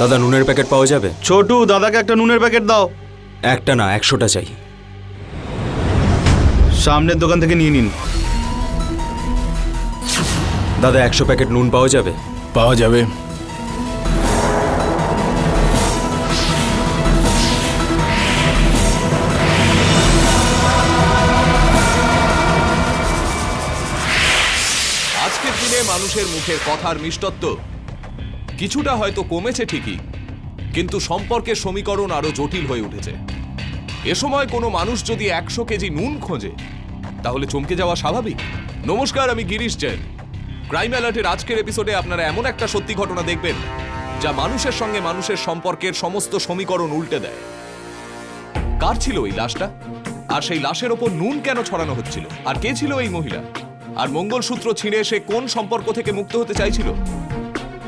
দাদা নুনের প্যাকেট পাওয়া যাবে? ছোটু, দাদাকে একটা নুনের প্যাকেট দাও। একটা না, 100টা চাই। সামনের দোকান থেকে নিয়ে নিন। দাদা 100 প্যাকেট নুন পাওয়া যাবে? পাওয়া যাবে। আজকের দিনে মানুষের মুখের কথার মিষ্টত্ব কিছুটা হয়তো কমেছে ঠিকই, কিন্তু সম্পর্কের সমীকরণ আরো জটিল হয়ে উঠেছে। এ সময় কোনো মানুষ যদি 100 কেজি নুন খোঁজে তাহলে চমকে যাওয়া স্বাভাবিক। নমস্কার, আমি গিরিশ জৈন। ক্রাইম অ্যালার্টের আজকের এপিসোডে আপনারা এমন একটা সত্যি ঘটনা দেখবেন যা মানুষের সঙ্গে মানুষের সম্পর্কের সমস্ত সমীকরণ উল্টে দেয়। কার ছিল এই লাশটা? আর সেই লাশের ওপর নুন কেন ছড়ানো হচ্ছিল? আর কে ছিল এই মহিলা? আর মঙ্গলসূত্র ছিঁড়ে সে কোন সম্পর্ক থেকে মুক্ত হতে চাইছিল?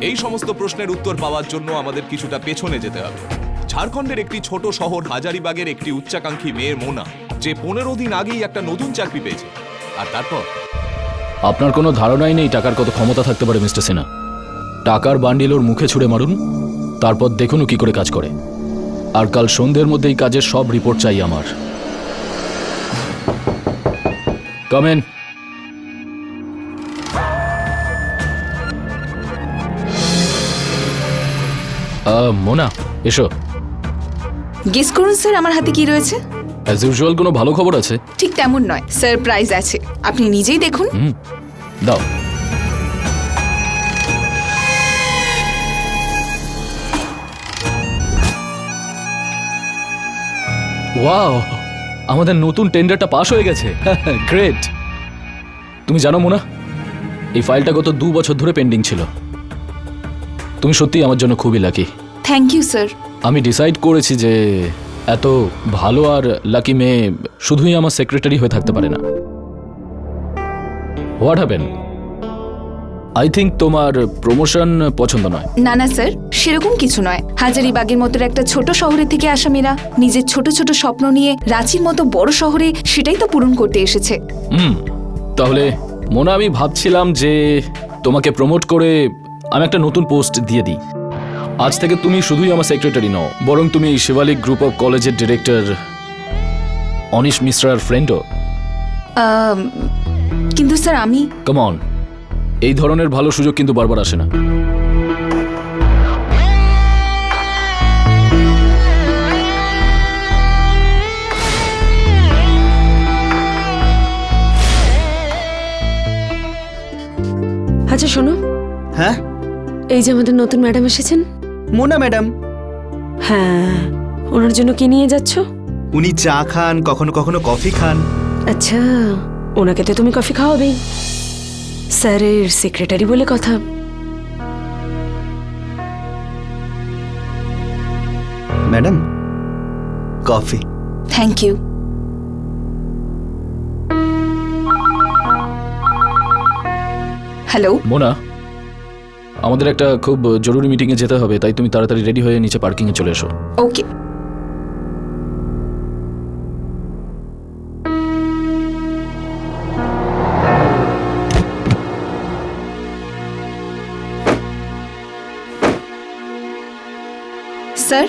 এই সমস্ত প্রশ্নের উত্তর পাওয়ার জন্য আমাদের কিছুটা পেছনে যেতে হবে। ঝাড়খণ্ডের একটি ছোট শহর হাজারিবাগের একটি উচ্চাকাঙ্ক্ষী মেয়ে মোনা, যে 15 দিন আগেই একটা নতুন চাকরি পেয়েছে। আর তারপর আপনার কোনো ধারণাই নেই টাকার কত ক্ষমতা থাকতে পারে মিস্টার সিনহা। টাকার বান্ডিল ওর মুখে ছুঁড়ে মারুন, তারপর দেখুন ও কি করে কাজ করে। আর কাল সন্ধ্যের মধ্যে এই কাজের সব রিপোর্ট চাই আমার। কামেন। মোনা, এসো। গেস করুন স্যার আমার হাতে কি রয়েছে। অ্যাজ ইউজুয়াল কোনো ভালো খবর আছে? ঠিক তেমন নয়, সারপ্রাইজ আছে, আপনি নিজেই দেখুন। দাও। ওয়াও, আমাদের নতুন টেন্ডারটা পাস হয়ে গেছে। গ্রেট। তুমি জানো মোনা, এই ফাইলটা গত 2 বছর ধরে পেন্ডিং ছিল। তুমি সত্যিই আমার জন্য খুবই লাকি। Thank you sir. আমি ডিসাইড করেছি যে এত ভালো আর লাকি মেয়ে শুধুই আমার সেক্রেটারি হয়ে থাকতে পারে না। What happen? আই থিঙ্ক তোমার প্রমোশন পছন্দ নয়। না না স্যার, সেরকম কিছু নয়। হাজারিবাগের মতো একটা ছোট শহরে থেকে আসা মেয়েরা নিজের ছোট ছোট স্বপ্ন নিয়ে রাঁচির মতো বড় শহরে সেটাই তো পূরণ করতে এসেছে। তাহলে মোনা, আমি ভাবছিলাম যে তোমাকে প্রমোট করে আমি একটা নতুন পোস্ট দিয়ে দিই। আজ থেকে তুমি শুধুই আমার সেক্রেটারি নও, বরং তুমি শিবালিক গ্রুপ অফ কলেজের ডিরেক্টর অনিশ মিশ্রার ফ্রেন্ডও। কিন্তু স্যার আমি কাম অন, এই ধরনের ভালো সুযোগ কিন্তু বারবার আসে না। আচ্ছা শোনো, হ্যাঁ, এই যে আমাদের নতুন ম্যাডাম এসেছেন। মোনা ম্যাডাম। হ্যাঁ, ওনার জন্য কি নিয়ে যাচ্ছ? উনি চা খান, কখনো কখনো কফি খান। আচ্ছা, ওনাকে তো তুমি কফি খাওয়াবেই। স্যারের সেক্রেটারি বলে কথা। Madam, coffee. Thank you. Hello Mona, আমাদের একটা খুব জরুরি মিটিংয়ে যেতে হবে, তাই তুমি তাড়াতাড়ি রেডি হয়ে নিচে পার্কিংয়ে চলে এসো। ওকে। স্যার,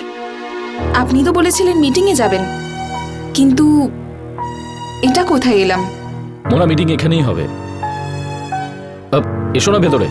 আপনি তো বলেছিলেন মিটিংয়ে যাবেন, কিন্তু এটা কোথায় এলাম? মোনা, মিটিং এখানেই হবে। এসো না ভেতরে।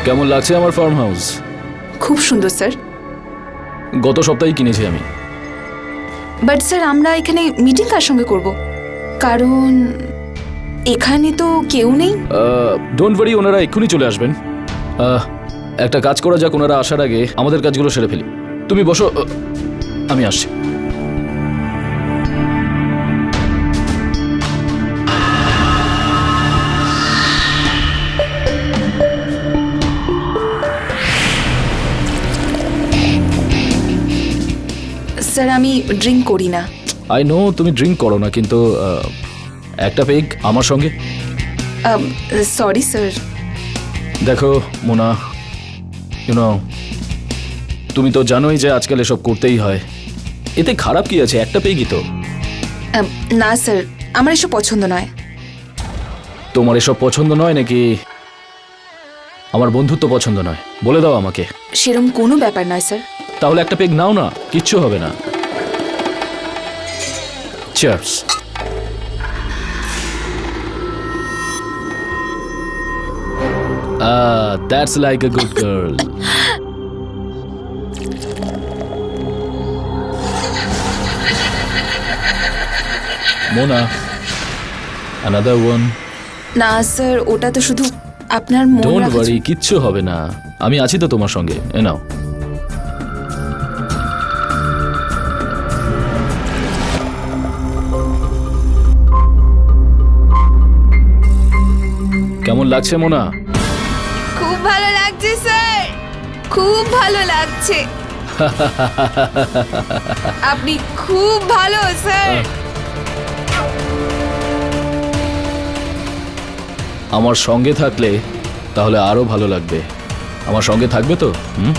কেমন লাগছে আমার ফার্ম হাউস? খুব সুন্দর স্যার। গত সপ্তাহেই কিনেছি আমি। বাট স্যার, আমরা এখানে মিটিং কার সঙ্গে করব? কারণ এখানে তো কেউ নেই। ডোন্ট ওয়ারি, ওনারা এক্ষুনি চলে আসবেন। একটা কাজ করা যাক, ওনারা আসার আগে আমাদের কাজগুলো সেরে ফেলি। তুমি বসো, আমি আসছি। স্যার, আমি ড্রিঙ্ক করি না। আই নো তুমি ড্রিঙ্ক করো না, কিন্তু একটা পেগ আমার সঙ্গে। Sorry sir. দেখো মোনা, তুমি তো জানোই যে আজকাল এসব করতেই হয়, এতে খারাপ কি আছে? একটা পেগই তো। না স্যার, আমার এসব পছন্দ নয়। তোমার এসব পছন্দ নয় নাকি আমার বন্ধুত্ব পছন্দ নয়? বলে দাও আমাকে। সেরম কোনো ব্যাপার নয় স্যার। তাহলে একটা পেগ নাও না, কিচ্ছু হবে না। Cheers. That's like a good girl. Mona, another one. না স্যার, ওটা তো শুধু আপনার মন Don't রাখার worry, জন্য। কিচ্ছু হবে না, আমি আছি তো তোমার সঙ্গে। এ নাও। কেমন লাগছে মোনা? খুব ভালো লাগছে স্যার, খুব ভালো লাগছে। আপনি খুব ভালো স্যার। আমার সঙ্গে থাকলে তাহলে আরো ভালো লাগবে। আমার সঙ্গে থাকবে তো? হুম।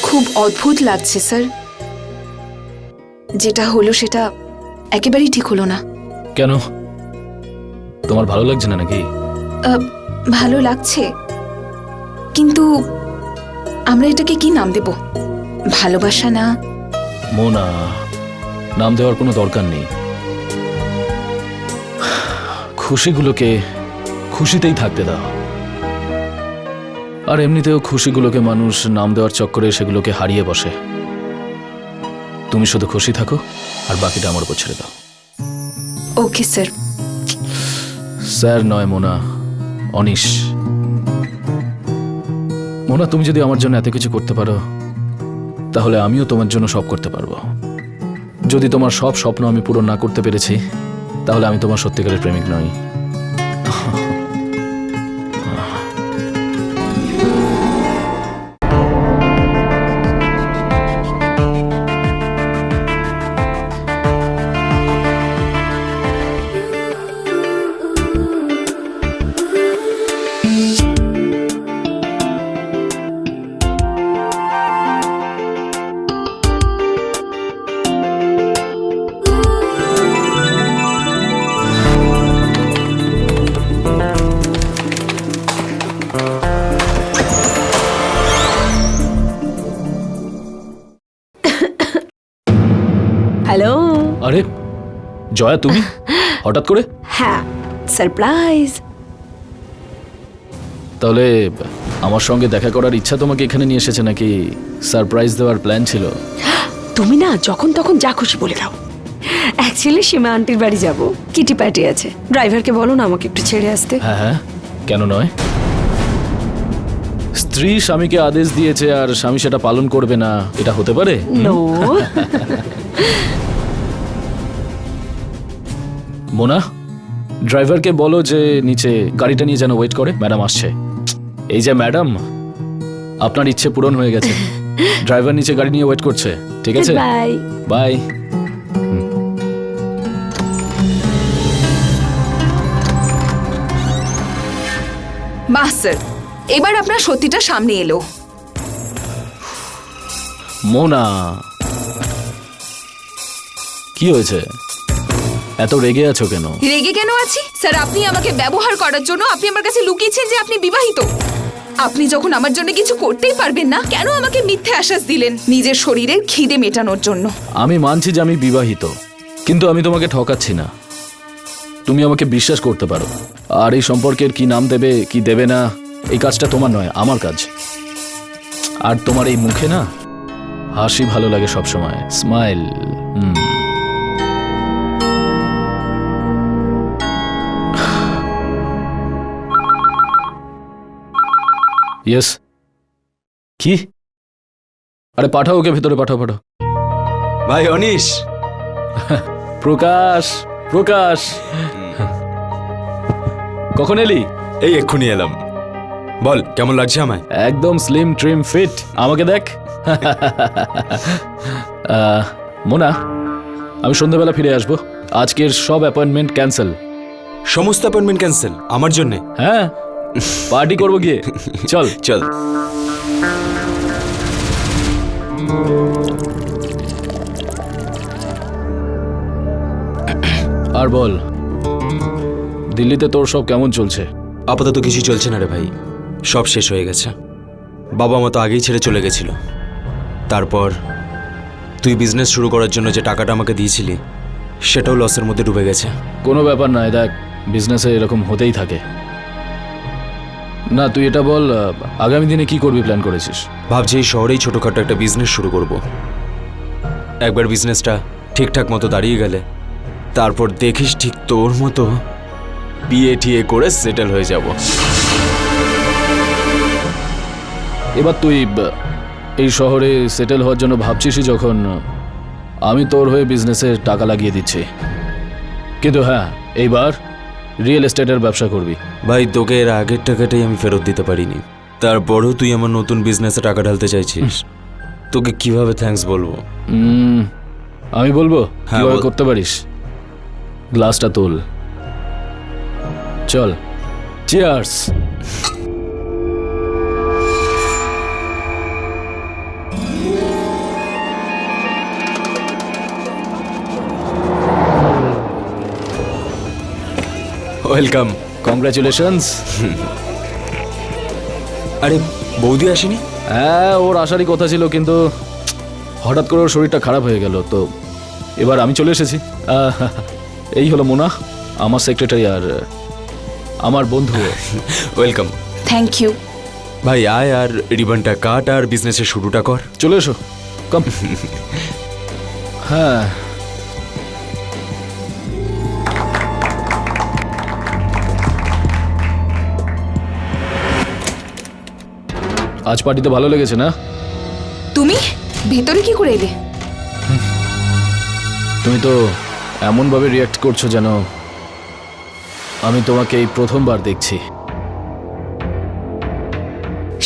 খুব অদ্ভুত লাগছে স্যার। যেটা হলো সেটা একেবারেই ঠিক হলো না। কেন? তোমার ভালো লাগছে না নাকি? ভালো লাগছে, কিন্তু আমরা এটাকে কি নাম দেব? ভালোবাসা না? মোনা, নাম দেওয়ার কোনো দরকার নেই। খুশিগুলোকে খুশিতেই থাকতে দাও। আর এমনিতেও খুশিগুলোকে মানুষ নাম দেওয়ার চক্করে সেগুলোকে হারিয়ে বসে। তুমি শুধু খুশি থাকো আর বাকিটা আমার উপর ছেড়ে দাও। Okay sir. স্যার নয় মোনা, অনিশ। মোনা, তুমি যদি আমার জন্য এত কিছু করতে পারো তাহলে আমিও তোমার জন্য সব করতে পারবো। যদি তোমার সব স্বপ্ন আমি পূরণ না করতে পেরেছি তাহলে আমি তোমার সত্যিকারের প্রেমিক নই। হ্যালো। আরে জয়া, তুমি হঠাৎ করে? হ্যাঁ, সারপ্রাইজ। তাহলে আমার সঙ্গে দেখা করার ইচ্ছা তোমাকে এখানে নিয়ে এসেছে নাকি সারপ্রাইজ দেওয়ার প্ল্যান ছিল? তুমি না যখন তখন যা খুশি বলে দাও। অ্যাকচুয়ালি সীমা আন্টির বাড়ি যাব, কিটি পার্টি আছে। ড্রাইভারকে বলো না আমাকে একটু ছেড়ে আসতে। হ্যাঁ হ্যাঁ, কেন নয়। স্ত্রী স্বামীকে আদেশ দিয়েছে আর স্বামী সেটা পালন করবে না, এটা হতে পারে? নো। মোনা, ড্রাইভারকে বলো যে নিচে গাড়িটা নিয়ে যেন ওয়েট করে, ম্যাডাম আসছে। এই যে ম্যাডাম, আপনার ইচ্ছে পূরণ হয়ে গেছে। ড্রাইভার নিচে গাড়ি নিয়ে ওয়েট করছে, ঠিক আছে? বাই। বাই। বাহ স্যার, এবার আপনার সত্যিটা সামনে এলো। মোনা, কি হয়েছে? এত রেগে আছো কেন? রেগে কেন আছি স্যার? আপনি আমাকে ব্যবহার করার জন্য আপনি আমার কাছে লুকিয়েছেন যে আপনি বিবাহিত। আপনি যখন আমার জন্য কিছু করতেই পারবেন না, কেন আমাকে মিথ্যে আশ্বাস দিলেন নিজের শরীরের খিদে মেটানোর জন্য? আমি মানছি যে আমি বিবাহিত, কিন্তু আমি তোমাকে ঠকাচ্ছি না। তুমি আমাকে বিশ্বাস করতে পারো। আর এই সম্পর্কের কি নাম দেবে কি দেবে না, এই কাজটা তোমার নয়, আমার কাজ। আর তোমার এই মুখে না হাসি ভালো লাগে সবসময়, স্মাইল। ইয়েস। কি? আরে পাঠাও ওকে ভেতরে, পাঠাও পাঠাও। ভাই অনিশ। প্রকাশ, প্রকাশ। কখন এলি? এই এক্ষুনি এলাম। বল কেমন লাগছে আমায়? একদম স্লিম ট্রিম ফিট। আমাকে দেখ। মোনা, আমি সন্ধ্যাবেলা ফিরে আসবো। আজকের সব অ্যাপয়েন্টমেন্ট ক্যান্সেল। সমস্ত অ্যাপয়েন্টমেন্ট ক্যান্সেল আমার জন্যে? হ্যাঁ, পার্টি করবো গিয়ে। চল। চল। আর বল, দিল্লিতে তোর সব কেমন চলছে? আপাতত কিছু চলছে না রে ভাই, সব শেষ হয়ে গেছে। বাবা মা তো আগেই ছেড়ে চলে গেছিল। তারপর তুই বিজনেস শুরু করার জন্য যে টাকাটা আমাকে দিয়েছিলি সেটাও লসের মধ্যে ডুবে গেছে। কোনো ব্যাপার নয়, দেখ বিজনেসে এরকম হতেই থাকে। না তুই এটা বল, আগামী দিনে কি করবি প্ল্যান করেছিস? ভাবছি এই শহরেই ছোটোখাটো একটা বিজনেস শুরু করব। একবার বিজনেসটা ঠিকঠাক মতো দাঁড়িয়ে গেলে তারপর দেখিস ঠিক তোর মতো বিয়ে টিয়ে করে সেটেল হয়ে যাব। এবার তুই এই শহরে সেটেল হওয়ার জন্য ভাবছিসই যখন, আমি তোর হয়ে বিজনেসে টাকা লাগিয়ে দিচ্ছি। কিন্তু হ্যাঁ, এইবার রিয়েল এস্টেটের ব্যবসা করবি। ভাই তোকে এর আগের টাকাটাই আমি ফেরত দিতে পারিনি, তারপরও তুই আমার নতুন বিজনেসে টাকা ঢালতে চাইছিস। তোকে কিভাবে থ্যাঙ্কস বলবো? আমি বলবো হ্যাঁ, কিভাবে বল। করতে পারিস। গ্লাসটা তোল, চল। চিয়ার্স। ওয়েলকাম। কংগ্রাচুলেশনস। আরে বৌদি আসেনি? হ্যাঁ, ওর আসারই কথা ছিল, কিন্তু হঠাৎ করে ওর শরীরটা খারাপ হয়ে গেল, তো এবার আমি চলে এসেছি। এই হলো মোনা, আমার সেক্রেটারি আর আমার বন্ধু। ওয়েলকাম। Thank you. ভাই আয় আর রিবনটা কাট আর বিজনেসের শুরুটা কর। চলে এসো, কম। হ্যাঁ, আজ পার্টিতে ভালো লেগেছে না? তুমি ভেতরে কি করে এলে? তুমি তো এমনভাবে রিয়াক্ট করছো যেন আমি তোমাকে এই প্রথমবার দেখছি।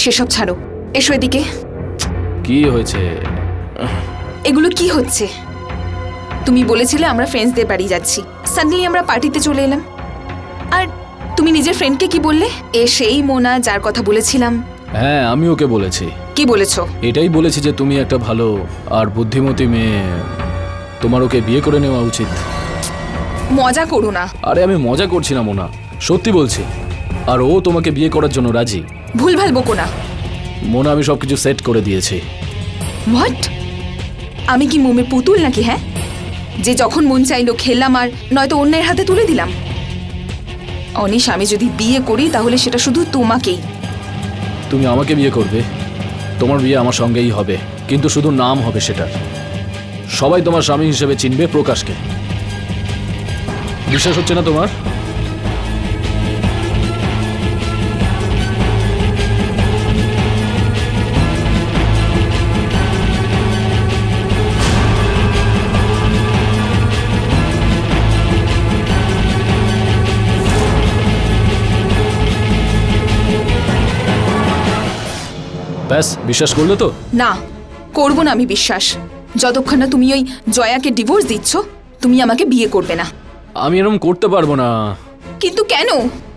সেসব ছাড়ো, এসো এদিকে। কি হয়েছে? এগুলো কি হচ্ছে? তুমি বলেছিলে আমরা ফ্রেন্ডসদের বাড়ি যাচ্ছি, সাডেনলি আমরা পার্টিতে চলে এলাম। আর তুমি নিজের ফ্রেন্ডকে কি বললে? এ সেই মোনা যার কথা বলেছিলাম। হ্যাঁ, আমি ওকে বলেছি। কি বলেছো? এটাই বলেছি যে তুমি একটা ভালো আর বুদ্ধিমতী মেয়ে, তোমার ওকে বিয়ে করে নেওয়া উচিত। মজা করো না। আরে আমি মজা করছি না মোনা, সত্যি বলছি। আর ও তোমাকে বিয়ে করার জন্য রাজি। ভুলভাল বকো না। মোনা, আমি সবকিছু সেট করে দিয়েছি। হোয়াট? আমি কি মোমের পুতুল নাকি? হ্যাঁ, যে যখন মন চাইলো খেললাম আর নয়তো অন্যের হাতে তুলে দিলাম। অনিশ, আমি যদি বিয়ে করি তাহলে সেটা শুধু তোমাকেই। তুমি আমাকে বিয়ে করবে, তোমার বিয়ে আমার সঙ্গেই হবে, কিন্তু শুধু নাম হবে সেটার। সবাই তোমার স্বামী হিসেবে চিনবে প্রকাশকে। বিশ্বাস হচ্ছে না তোমার? ব্যাস, বিশ্বাস করলে তো? না, করবো না আমি বিশ্বাস। যতক্ষণ না তুমি ওই জয়াকে ডিভোর্স দিচ্ছ, তুমি আমাকে বিয়ে করবে না। আমি এরকম করতে পারবো না। কিন্তু কেন?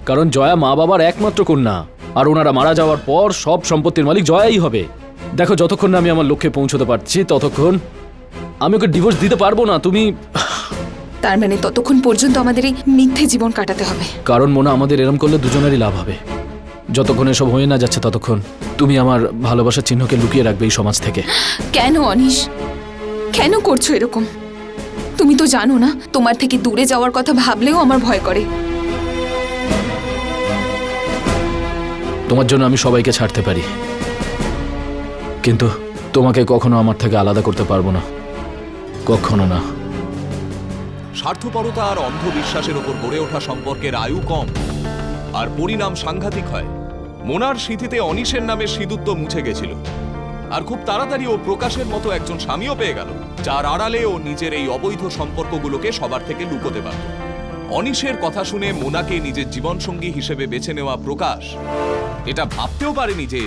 কারণ জয়া মা বাবার একমাত্র কন্যা, আর ওনারা মারা যাওয়ার পর সব সম্পত্তির মালিক জয়াই হবে। দেখো, যতক্ষণ না আমি আমার লক্ষ্যে পৌঁছতে পারছি ততক্ষণ আমি ওকে ডিভোর্স দিতে পারবো না। তুমি তার মানে ততক্ষণ পর্যন্ত আমাদের এই মিথ্যে জীবন কাটাতে হবে। কারণ মোনা, আমাদের এরম করলে দুজনেরই লাভ হবে। যতক্ষণ এসব হয়ে না যাচ্ছে ততক্ষণ তুমি আমার ভালোবাসার চিহ্নকে লুকিয়ে রাখবে এই সমাজ থেকে। কেন অনিশ, কেন করছো এরকম? তুমি তো জানো না, তোমার থেকে দূরে যাওয়ার কথা ভাবলেও আমার ভয় করে। তোমার জন্য আমি সবাইকে ছাড়তে পারি, কিন্তু তোমাকে কখনো আমার থেকে আলাদা করতে পারবো না, কখনো না। স্বার্থপরতা আর অন্ধবিশ্বাসের ওপর গড়ে ওঠা সম্পর্কের আয়ু কম আর পরিণাম সাংঘাতিক হয়। মোনার স্মৃতিতে অনিশের নামে সিঁদুর তো মুছে গেছিল, আর খুব তাড়াতাড়ি ও প্রকাশের মতো একজন স্বামীও পেয়ে গেল, যার আড়ালে ও নিজের এই অবৈধ সম্পর্কগুলোকে সবার থেকে লুকোতে পারত। অনিশের কথা শুনে মোনাকে নিজের জীবনসঙ্গী হিসেবে বেছে নেওয়া প্রকাশ এটা ভাবতেও পারেনি যে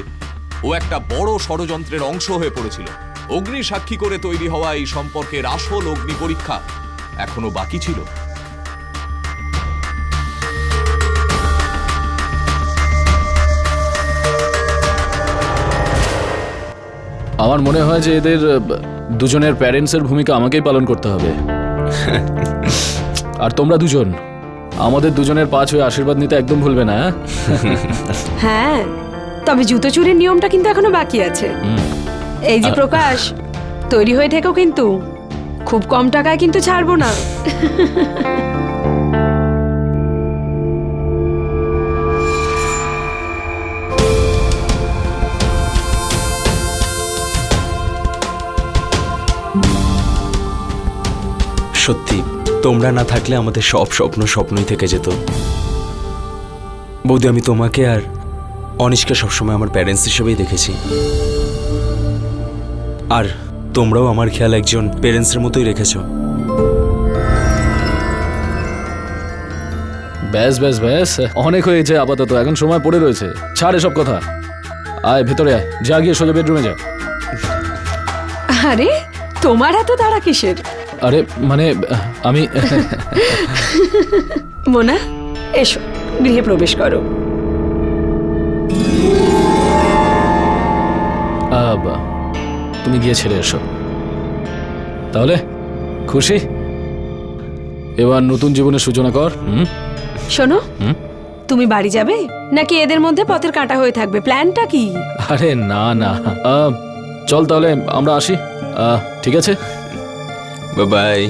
ও একটা বড় ষড়যন্ত্রের অংশ হয়ে পড়েছিল। অগ্নি সাক্ষী করে তৈরি হওয়া এই সম্পর্কের আসল অগ্নি পরীক্ষা এখনো বাকি ছিল। আমার মনে হয় যে এদের দুজনের প্যারেন্টসের ভূমিকা আমাকেই পালন করতে হবে। আর তোমরা দুজন আমাদের দুজনের পা ছুঁয়ে আশীর্বাদ নিতে একদম ভুলবে না। হ্যাঁ, তবে জুতো চুরির নিয়মটা কিন্তু এখনো বাকি আছে। এই যে প্রকাশ, তৈরি হয়ে থেকো কিন্তু, খুব কম টাকায় কিন্তু ছাড়বো না। সত্যি তোমরা না থাকলে আমাদের সব স্বপ্ন স্বপ্নই থেকে যেত। বৌদি, আমি তোমাকে আর অনিশকে সবসময় আমার প্যারেন্টস হিসেবেই দেখেছি, আর তোমরাও আমার খেয়াল একজন প্যারেন্টসের মতোই রেখেছো। ব্যাস ব্যাস ব্যাস, অনেক হয়েছে আপাতত, এখন সময় পড়ে রয়েছে। ছাড় এসব কথা, আয় ভেতরে আয়, যা গিয়ে সোজা বেডরুমে যা। আরে তোমার এত তাড়া কিসের? আরে মানে আমি মোনা, এসো গৃহে প্রবেশ করো। তুমি গিয়ে ছেড়ে এসো। তাহলে খুশি? এবার নতুন জীবনের সূচনা কর। শোনো, তুমি বাড়ি যাবে নাকি এদের মধ্যে পথের কাঁটা হয়ে থাকবে? প্ল্যানটা কি? আরে না না, চল তাহলে আমরা আসি। ঠিক আছে, বাই।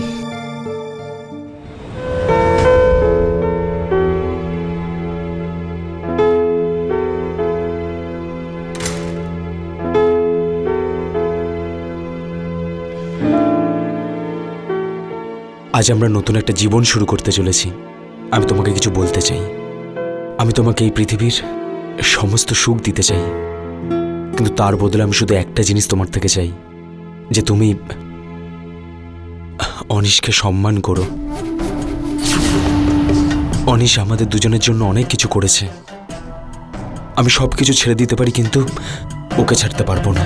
আজ আমরা নতুন একটা জীবন শুরু করতে চলেছি। আমি তোমাকে কিছু বলতে চাই। আমি তোমাকে এই পৃথিবীর সমস্ত সুখ দিতে চাই, কিন্তু তার বদলে আমি শুধু একটা জিনিস তোমার থেকে চাই, যে তুমি অনিশকে সম্মান করো। অনিশ আমাদের দুজনের জন্য অনেক কিছু করেছে। আমি সব কিছু ছেড়ে দিতে পারি, কিন্তু ওকে ছাড়তে পারবো না।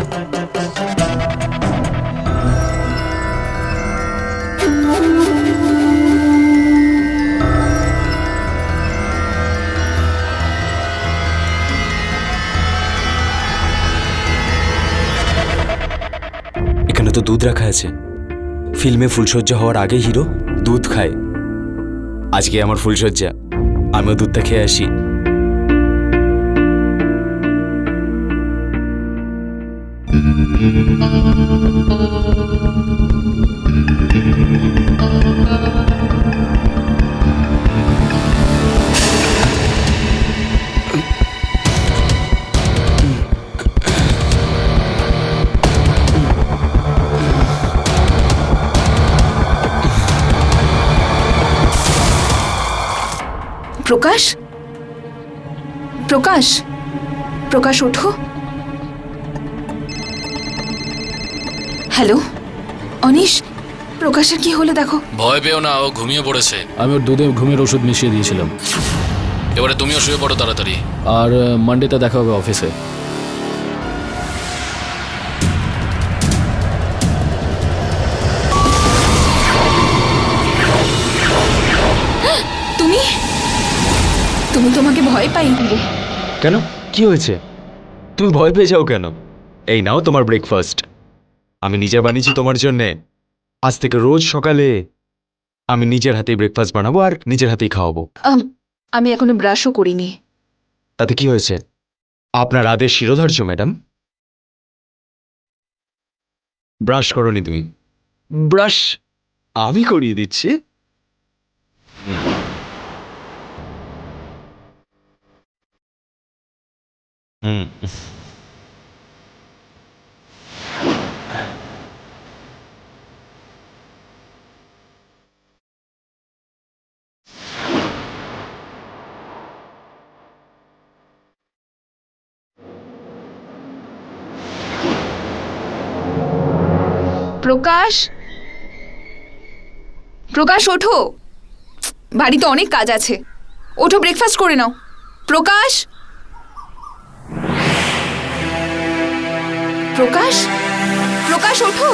এখানে তো দুধ রাখা আছে। ফিল্মে ফুলসজ্জা হওয়ার আগে হিরো দুধ খায়। আজকে আমার ফুলসজ্জা, আমিও দুধটা খেয়ে আসি। প্রকাশ, প্রকাশ, প্রকাশ ওঠো। হ্যালো অনিশ, প্রকাশের কি হলো দেখো। ভয় পেও না, ও ঘুমিয়ে পড়েছে। আমি ওর দুধে ঘুমের ওষুধ মিশিয়ে দিয়েছিলাম। এবারে তুমিও শুয়ে পড়ো তাড়াতাড়ি, আর মানডেতে দেখা হবে অফিসে। তুমি তুমি তোমাকে ভয় পাই। কেন, কি হয়েছে? তুমি ভয় পেয়ে যাও কেন? এই নাও তোমার ব্রেকফাস্ট, আমি নিজে বানিয়েছি তোমার জন্যে। আজ থেকে রোজ সকালে আমি নিজের হাতেই ব্রেকফাস্ট বানাবো আর নিজের হাতেই খাওয়াবো। আমি এখনো ব্রাশও করিনি। তাতে কি হয়েছে? আপনার আদেশ শিরোধার্য ম্যাডাম। ব্রাশ করোনি তুমি? ব্রাশ আমি করিয়ে দিচ্ছি। হুম। প্রকাশ, প্রকাশ ওঠো। বাড়িতে অনেক কাজ আছে। ওঠো, ব্রেকফাস্ট করে নাও। প্রকাশ, প্রকাশ, প্রকাশ ওঠো।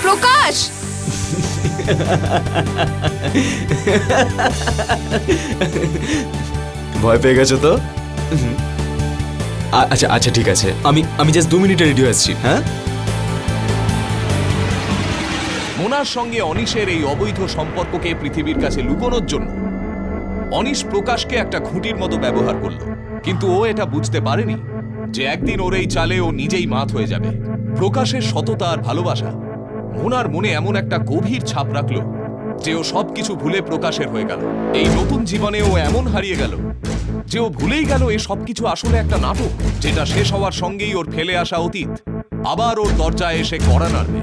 প্রকাশ, ভয় পেয়ে গেছো তো? আচ্ছা আচ্ছা ঠিক আছে, আমি জাস্ট 2 মিনিটে রেডি হয়ে আসছি। হ্যাঁ, মোনার সঙ্গে অনিশের এই অবৈধ সম্পর্ককে পৃথিবীর কাছে লুকোনোর জন্য অনিশ প্রকাশকে একটা খুঁটির মতো ব্যবহার করলো, কিন্তু ও এটা বুঝতে পারেনি যে একদিন ওর এই চালে ও নিজেই মাত হয়ে যাবে। প্রকাশের সততা আর ভালোবাসা মোনার মনে এমন একটা গভীর ছাপ রাখলো যে ও সবকিছু ভুলে প্রকাশের হয়ে গেল। এই নতুন জীবনে ও এমন হারিয়ে গেল যে ও ভুলেই গেল এই সবকিছু আসলে একটা নাটক, যেটা শেষ হওয়ার সঙ্গেই ওর ফেলে আসা অতীত আবার ওর দরজায় এসে কড়া নাড়বে।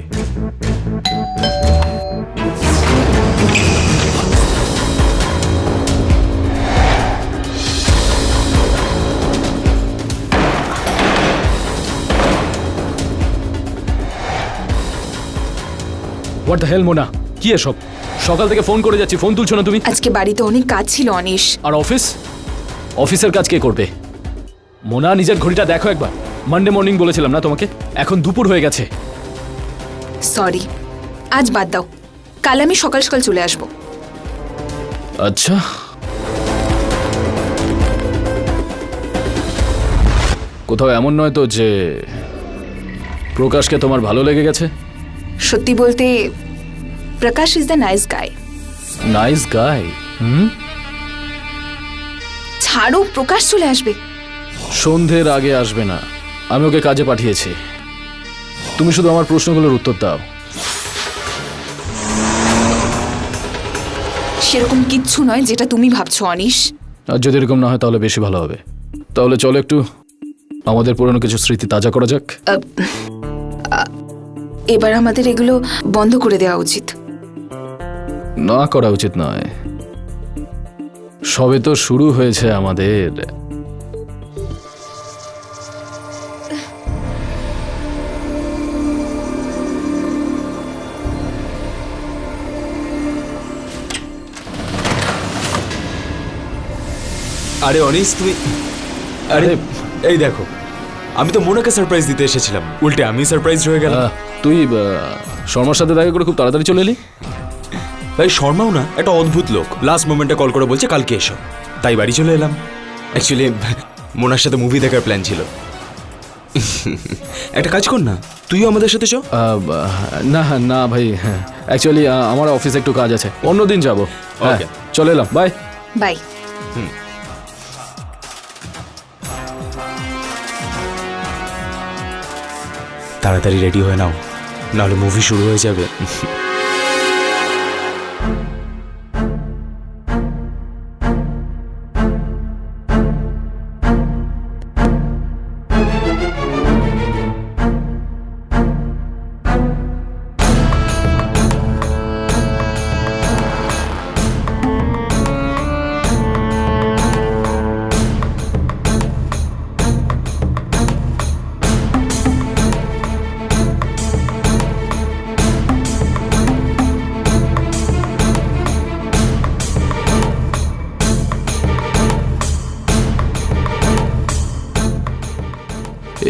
হোয়াট দ্য হেল মোনা, কি এসব? সকাল থেকে ফোন করে যাচ্ছি, ফোন তুলছো না তুমি। আজকে বাড়িতে অনেক কাজ ছিল অনিশ। আর অফিসের কাজ কে করবে? মোনা, নিজের ঘড়িটা দেখো একবার। মানডে মর্নিং বলেছিলাম না তোমাকে? এখন দুপুর হয়ে গেছে। সরি, আজ বাদ দাও, কাল আমি সকাল সকাল চলে আসবো। আচ্ছা, কোথাও এমন নয় তো যে প্রকাশকে তোমার ভালো লেগে গেছে? সত্যি বলতে, Prakash is the nice guy. Nice guy? ছাড়ো, প্রকাশ চলে আসবে। সন্ধ্যের আগে আসবে না, আমি ওকে কাজে পাঠিয়েছি। তুমি শুধু আমার প্রশ্নগুলোর উত্তর দাও। সেরকম কিচ্ছু নয় যেটা তুমি ভাবছো অনিশ। আর যদি এরকম না হয় তাহলে বেশি ভালো হবে। তাহলে চলো একটু আমাদের পুরনো কিছু স্মৃতি তাজা করা যাক। এবার আমাদের এগুলো বন্ধ করে দেওয়া উচিত। না, করা উচিত নয়। সবে তো শুরু হয়েছে আমাদের। আরে অনিশ, তুমি আরে এই দেখো, আমি তো মোনাকে সারপ্রাইজ দিতে এসেছিলাম, উল্টে আমি সারপ্রাইজ হয়ে গেলাম। তুই শর্মার সাথে দেখা করে খুব তাড়াতাড়ি চলে এলি। ভাই শর্মাও না, একটা অদ্ভুত লোক। লাস্ট মোমেন্টে কল করে বলছে কালকে এসো, তাই বাড়ি চলে এলাম। অ্যাকচুয়ালি মোনার সাথে মুভি দেখার প্ল্যান ছিল। একটা কাজ কর না, তুইও আমাদের সাথে চো। না না ভাই, অ্যাকচুয়ালি আমার অফিসে একটু কাজ আছে, অন্যদিন যাবো। Okay. চলে এলাম, বাই। বাই। তাড়াতাড়ি রেডি হয়ে নাও, নাহলে মুভি শুরু হয়ে যাবে।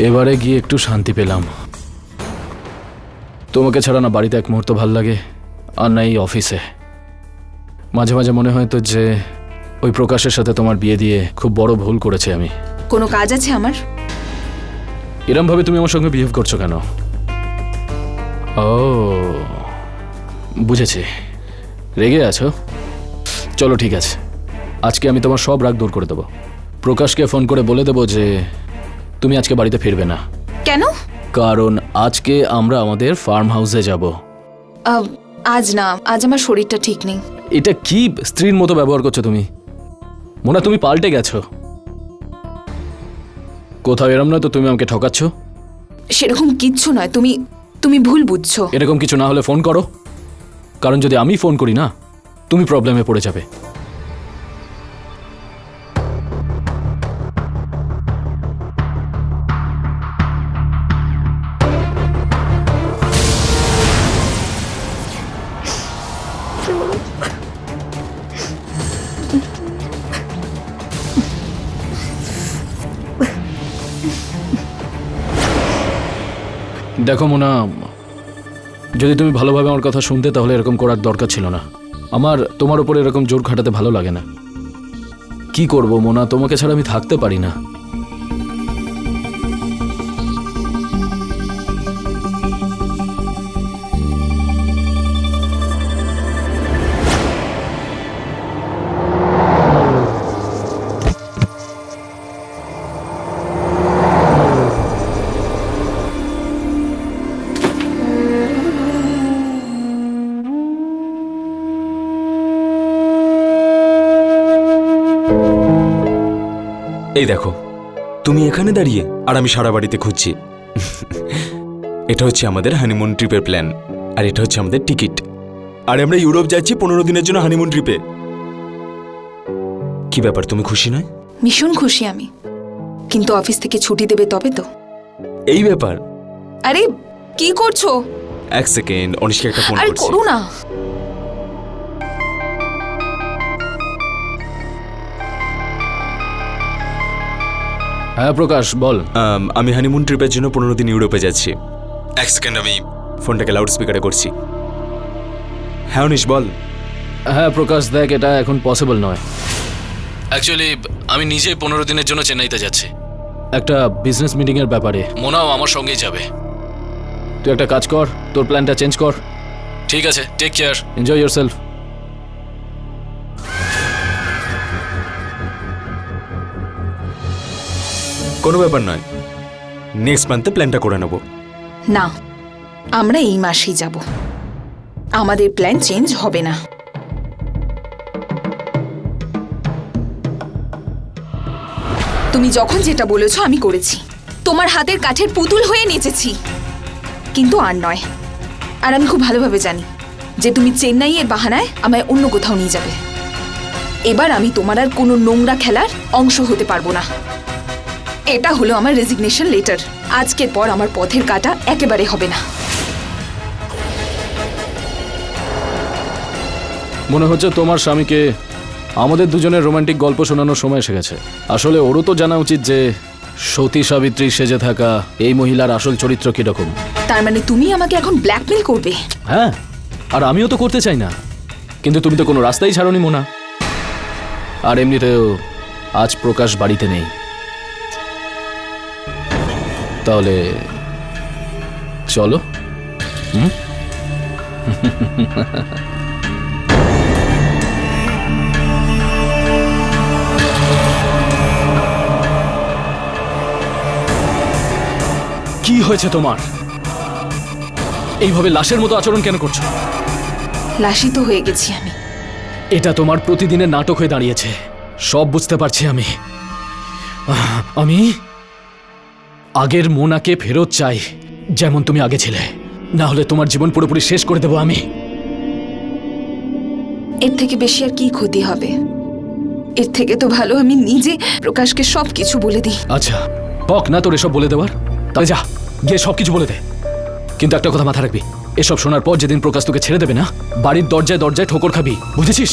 এবারে গিয়ে একটু শান্তি পেলাম। তোমাকে ছাড়া না বাড়িতে এক মুহূর্ত ভাল লাগে, আর না এই অফিসে। মাঝে মাঝে মনে হয় তো যে ওই প্রকাশের সাথে তোমার বিয়ে দিয়ে খুব বড় ভুল করেছি আমি। কোনো কাজ আছে আমার? এরম ভাবে তুমি আমার সঙ্গে বিহেভ করছো কেন? ও বুঝেছি, রেগে আছো। চলো ঠিক আছে, আজকে আমি তোমার সব রাগ দূর করে দেবো। প্রকাশকে ফোন করে বলে দেবো যে তুমি আজকে বাড়িতে ফিরবে না। কেন? কারণ আজকে আমরা আমাদের ফার্ম হাউসে যাব। আজ না, আজ আমার শরীরটা ঠিক নেই। এটা কি স্ত্রীর মতো ব্যবহার করছো তুমি? মোনা, তুমি পাল্টে গেছো। কোথাও এরম নয় তো তুমি আমাকে ঠকাচ্ছ? সেরকম কিচ্ছু নয়, তুমি ভুল বুঝছো। এরকম কিছু না হলে ফোন করো, কারণ যদি আমি ফোন করি না তুমি প্রবলেমে পড়ে যাবে। দেখো মোনা, যদি তুমি ভালোভাবে আমার কথা শুনতে তাহলে এরকম করার দরকার ছিল না। আমার তোমার উপর এরকম জোর খাটাতে ভালো লাগে না। কি করব মোনা, তোমাকে ছাড়া আমি থাকতে পারি না। এই দেখো, তুমি এখানে দাঁড়িয়ে আর আমি সারা বাড়িতে খুঁজছি। এটা হচ্ছে আমাদের হানিমুন ট্রিপের প্ল্যান, আর এটা হচ্ছে আমাদের টিকিট। আর আমরা ইউরোপ যাচ্ছি 15 দিনের জন্য হানিমুন ট্রিপে। কি ব্যাপার, তুমি খুশি নয়? ভীষণ খুশি আমি, কিন্তু অফিস থেকে ছুটি দেবে তবে তো। এই ব্যাপার। আরে কি করছো? এক সেকেন্ড, অনিশকে একটা ফোন আরে করছি। করো না। হ্যাঁ প্রকাশ, বল। আমি হানিমুন ট্রিপের জন্য 15 দিন ইউরোপে যাচ্ছি। এক সেকেন্ড, আমি ফোনটাকে লাউড স্পিকারে করছি। হ্যাঁ অনিশ, বল। হ্যাঁ প্রকাশ, দেখ এটা এখন পসিবল নয়। অ্যাকচুয়ালি আমি নিজে 15 দিনের জন্য চেন্নাইতে যাচ্ছি, একটা বিজনেস মিটিংয়ের ব্যাপারে। মোনাও আমার সঙ্গেই যাবে। তুই একটা কাজ কর, তোর প্ল্যানটা চেঞ্জ কর। ঠিক আছে, টেক কেয়ার, এনজয় ইয়োরসেলফ। কোনো ব্যাপার নয়, নেক্সট মান্থে প্ল্যানটা করে নেব। না, আমরা এই মাসেই যাব। আমাদের প্ল্যান চেঞ্জ হবে না। তুমি যখন যেটা বলেছো আমি করেছি, তোমার হাতের কাঠের পুতুল হয়ে নেচেছি, কিন্তু আর নয়। আর আমি খুব ভালোভাবে জানি যে তুমি চেন্নাইয়ের বাহানায় আমায় অন্য কোথাও নিয়ে যাবে। এবার আমি তোমার আর কোনো নোংরা খেলার অংশ হতে পারবো না। এটা হলো আমার রেজিগনেশন লেটার। আজকের পর আমার পথের কাটা একেবারে হবে না। মনে হচ্ছে তোমার স্বামীকে আমাদের দুজনের রোমান্টিক গল্প শোনানোর সময় এসে গেছে। আসলে ওরও তো জানা উচিত যে সতী সাবিত্রী সেজে থাকা এই মহিলার আসল চরিত্র কিরকম। তার মানে তুমি আমাকে এখন ব্ল্যাকমেল করবে? হ্যাঁ, আর আমিও তো করতে চাই না, কিন্তু তুমি তো কোনো রাস্তাই ছাড়োনি মোনা। আর এমনিতেও আজ প্রকাশ বাড়িতে নেই, তাহলে চলো। কি হয়েছে তোমার? এইভাবে লাশের মতো আচরণ কেন করছো? লাশিত হয়ে গেছি আমি। এটা তোমার প্রতিদিনের নাটক হয়ে দাঁড়িয়েছে, সব বুঝতে পারছি আমি। আমি আগের মোনাকে ফেরত চাই, যেমন তুমি আগে ছিলে। না হলে তোমার জীবন পুরোপুরি শেষ করে দেবো আমি। এর থেকে বেশি আর কি ক্ষতি হবে? এর থেকে তো ভালো আমি নিজে প্রকাশকে সবকিছু বলে দিই। আচ্ছা, হক না তোর এসব বলে দেওয়ার, তাহলে যা গিয়ে সবকিছু বলে দে। কিন্তু একটা কথা মাথা রাখবি, এসব শোনার পর যেদিন প্রকাশ তোকে ছেড়ে দেবে না, বাড়ির দরজায় দরজায় ঠোকর খাবি, বুঝেছিস?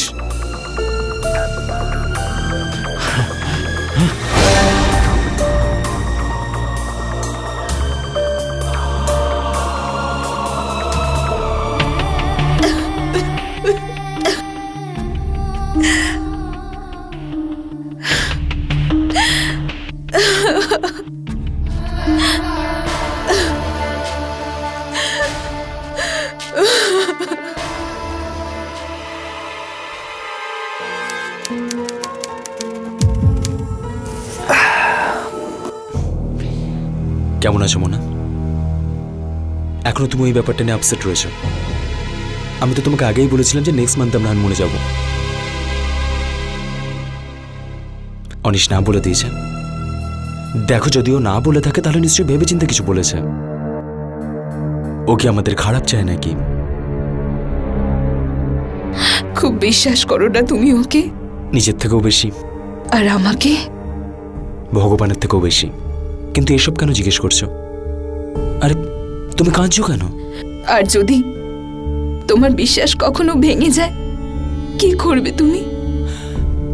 কেমন আছো মোনা? এখনো তুমি ওই ব্যাপারটা নিয়ে আপসেট রয়েছো। আমি তো তোমাকে আগেই বলেছিলাম যে নেক্সট মান্থে আমরা হানিমুনে যাব। অনিশ না বলে দিয়েছে। দেখো, যদিও না বলে থাকে তাহলে নিশ্চয়ই ভেবেচিন্তে কিছু বলেছে। ও কি আমাদের খারাপ চায় নাকি? খুব বিশ্বাস করো না তুমি ওকে? নিজের থেকেও বেশি, আর আমাকে ভগবানের থেকেও বেশি। কিন্তু এসব কেন জিজ্ঞেস করছো? আরে তুমি কাঁদছো কেন? আর যদি তোমার বিশ্বাস কখনো ভেঙে যায়, কি করবে তুমি?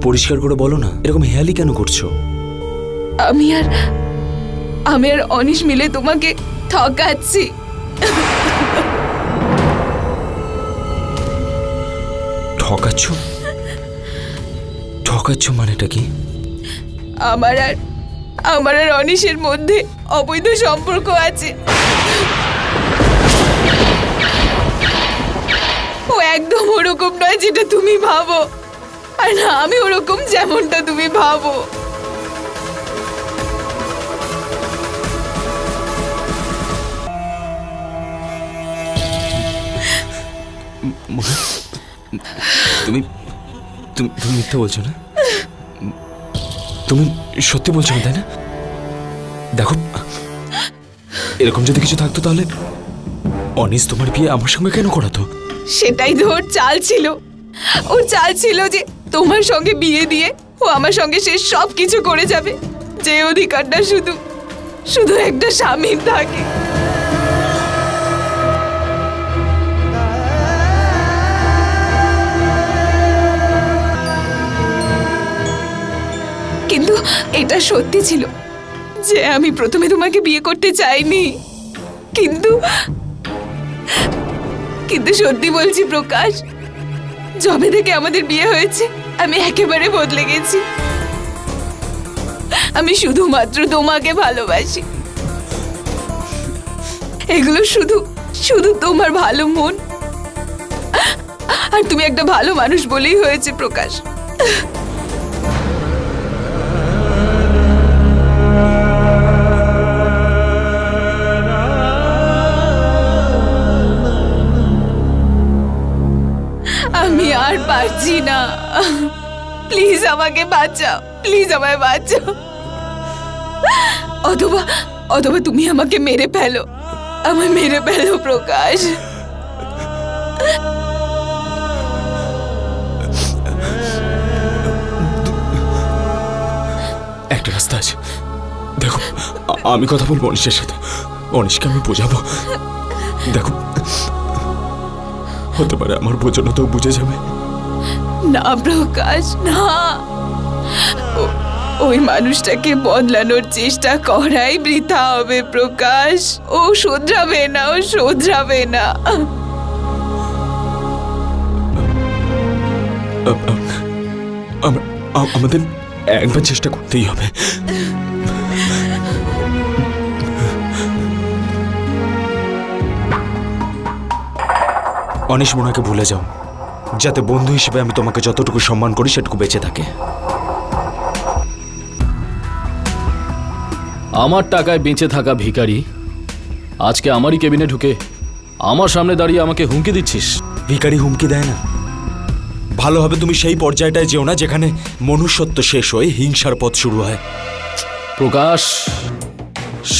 পরিষ্কার করে বলো না, এরকম হেয়ালি কেন করছো? আমি আর অনিশ মিলে তোমাকে ঠকাচ্ছি। ঠকাচ্ছ? ঠকাচ্ছ মানেটা কি? আমার আর অনিশের মধ্যে অবৈধ সম্পর্ক আছে। ও একদম ওরকম নয় যেটা তুমি ভাবো, আর না আমি ওরকম যেমনটা তুমি ভাবো। তুমি তুমি তুমি মিথ্যে বলছো না? তুমি সত্যি বলছো না, তাই না? দেখো, এরকম যদি কিছু থাকতো তাহলে অনিস তোমার বিয়ে আমার সঙ্গে কেন করাতো? সেটাই তো ওর চাল ছিল। ওর চাল ছিল যে তোমার সঙ্গে বিয়ে দিয়ে ও আমার সঙ্গে সে সব কিছু করে যাবে, যে অধিকারটা শুধু শুধু একটা স্বামীর থাকে। কিন্তু এটা সত্যি ছিল যে আমি প্রথমে তোমাকে বিয়ে করতে চাইনি, কিন্তু কিন্তু সত্যি বলছি প্রকাশ, যবে থেকে আমাদের বিয়ে হয়েছে আমি একেবারে বদলে গেছি। আমি শুধুমাত্র তোমাকে ভালোবাসি। এগুলো শুধু শুধু তোমার ভালো মন আর তুমি একটা ভালো মানুষ বলেই হয়েছে প্রকাশ। আমি আর পারছি না, প্লিজ আমাকে বাঁচাও, প্লিজ আমায় বাঁচাও। অথবা অথবা তুমি আমাকে মেরে ফেলো, আমায় মেরে ফেলো প্রকাশ। একটা রাস্তা আছে, দেখো, আমি কথা বলবো অনিশের সাথে, অনিশকে আমি বোঝাবো। দেখো, হতে পারে আমার বোঝানো তো বুঝে যাবে। না প্রকাশ, না, ওই মানুষটাকে বদলানোর চেষ্টা করাই বৃথা হবে প্রকাশ। ও শোধরাবে না, ও শোধরাবে না। আমাদের একবার চেষ্টা করতেই হবে। অনিশ মোনাকে ভুলে যাও, যাতে বন্ধু হিসেবে আমি তোমাকে যতটুকু সম্মান করি সেটুকু বেঁচে থাকে। আমার টাকায় বেঁচে থাকা ভিখারি আজকে আমারই কেবিনে ঢুকে আমার সামনে দাঁড়িয়ে আমাকে হুমকি দিচ্ছিস? ভিখারি হুমকি দেয় না। ভালো হবে তুমি সেই পর্যায়টায় যেও না যেখানে মনুষ্যত্ব শেষ হয়ে হিংসার পথ শুরু হয়। প্রকাশ,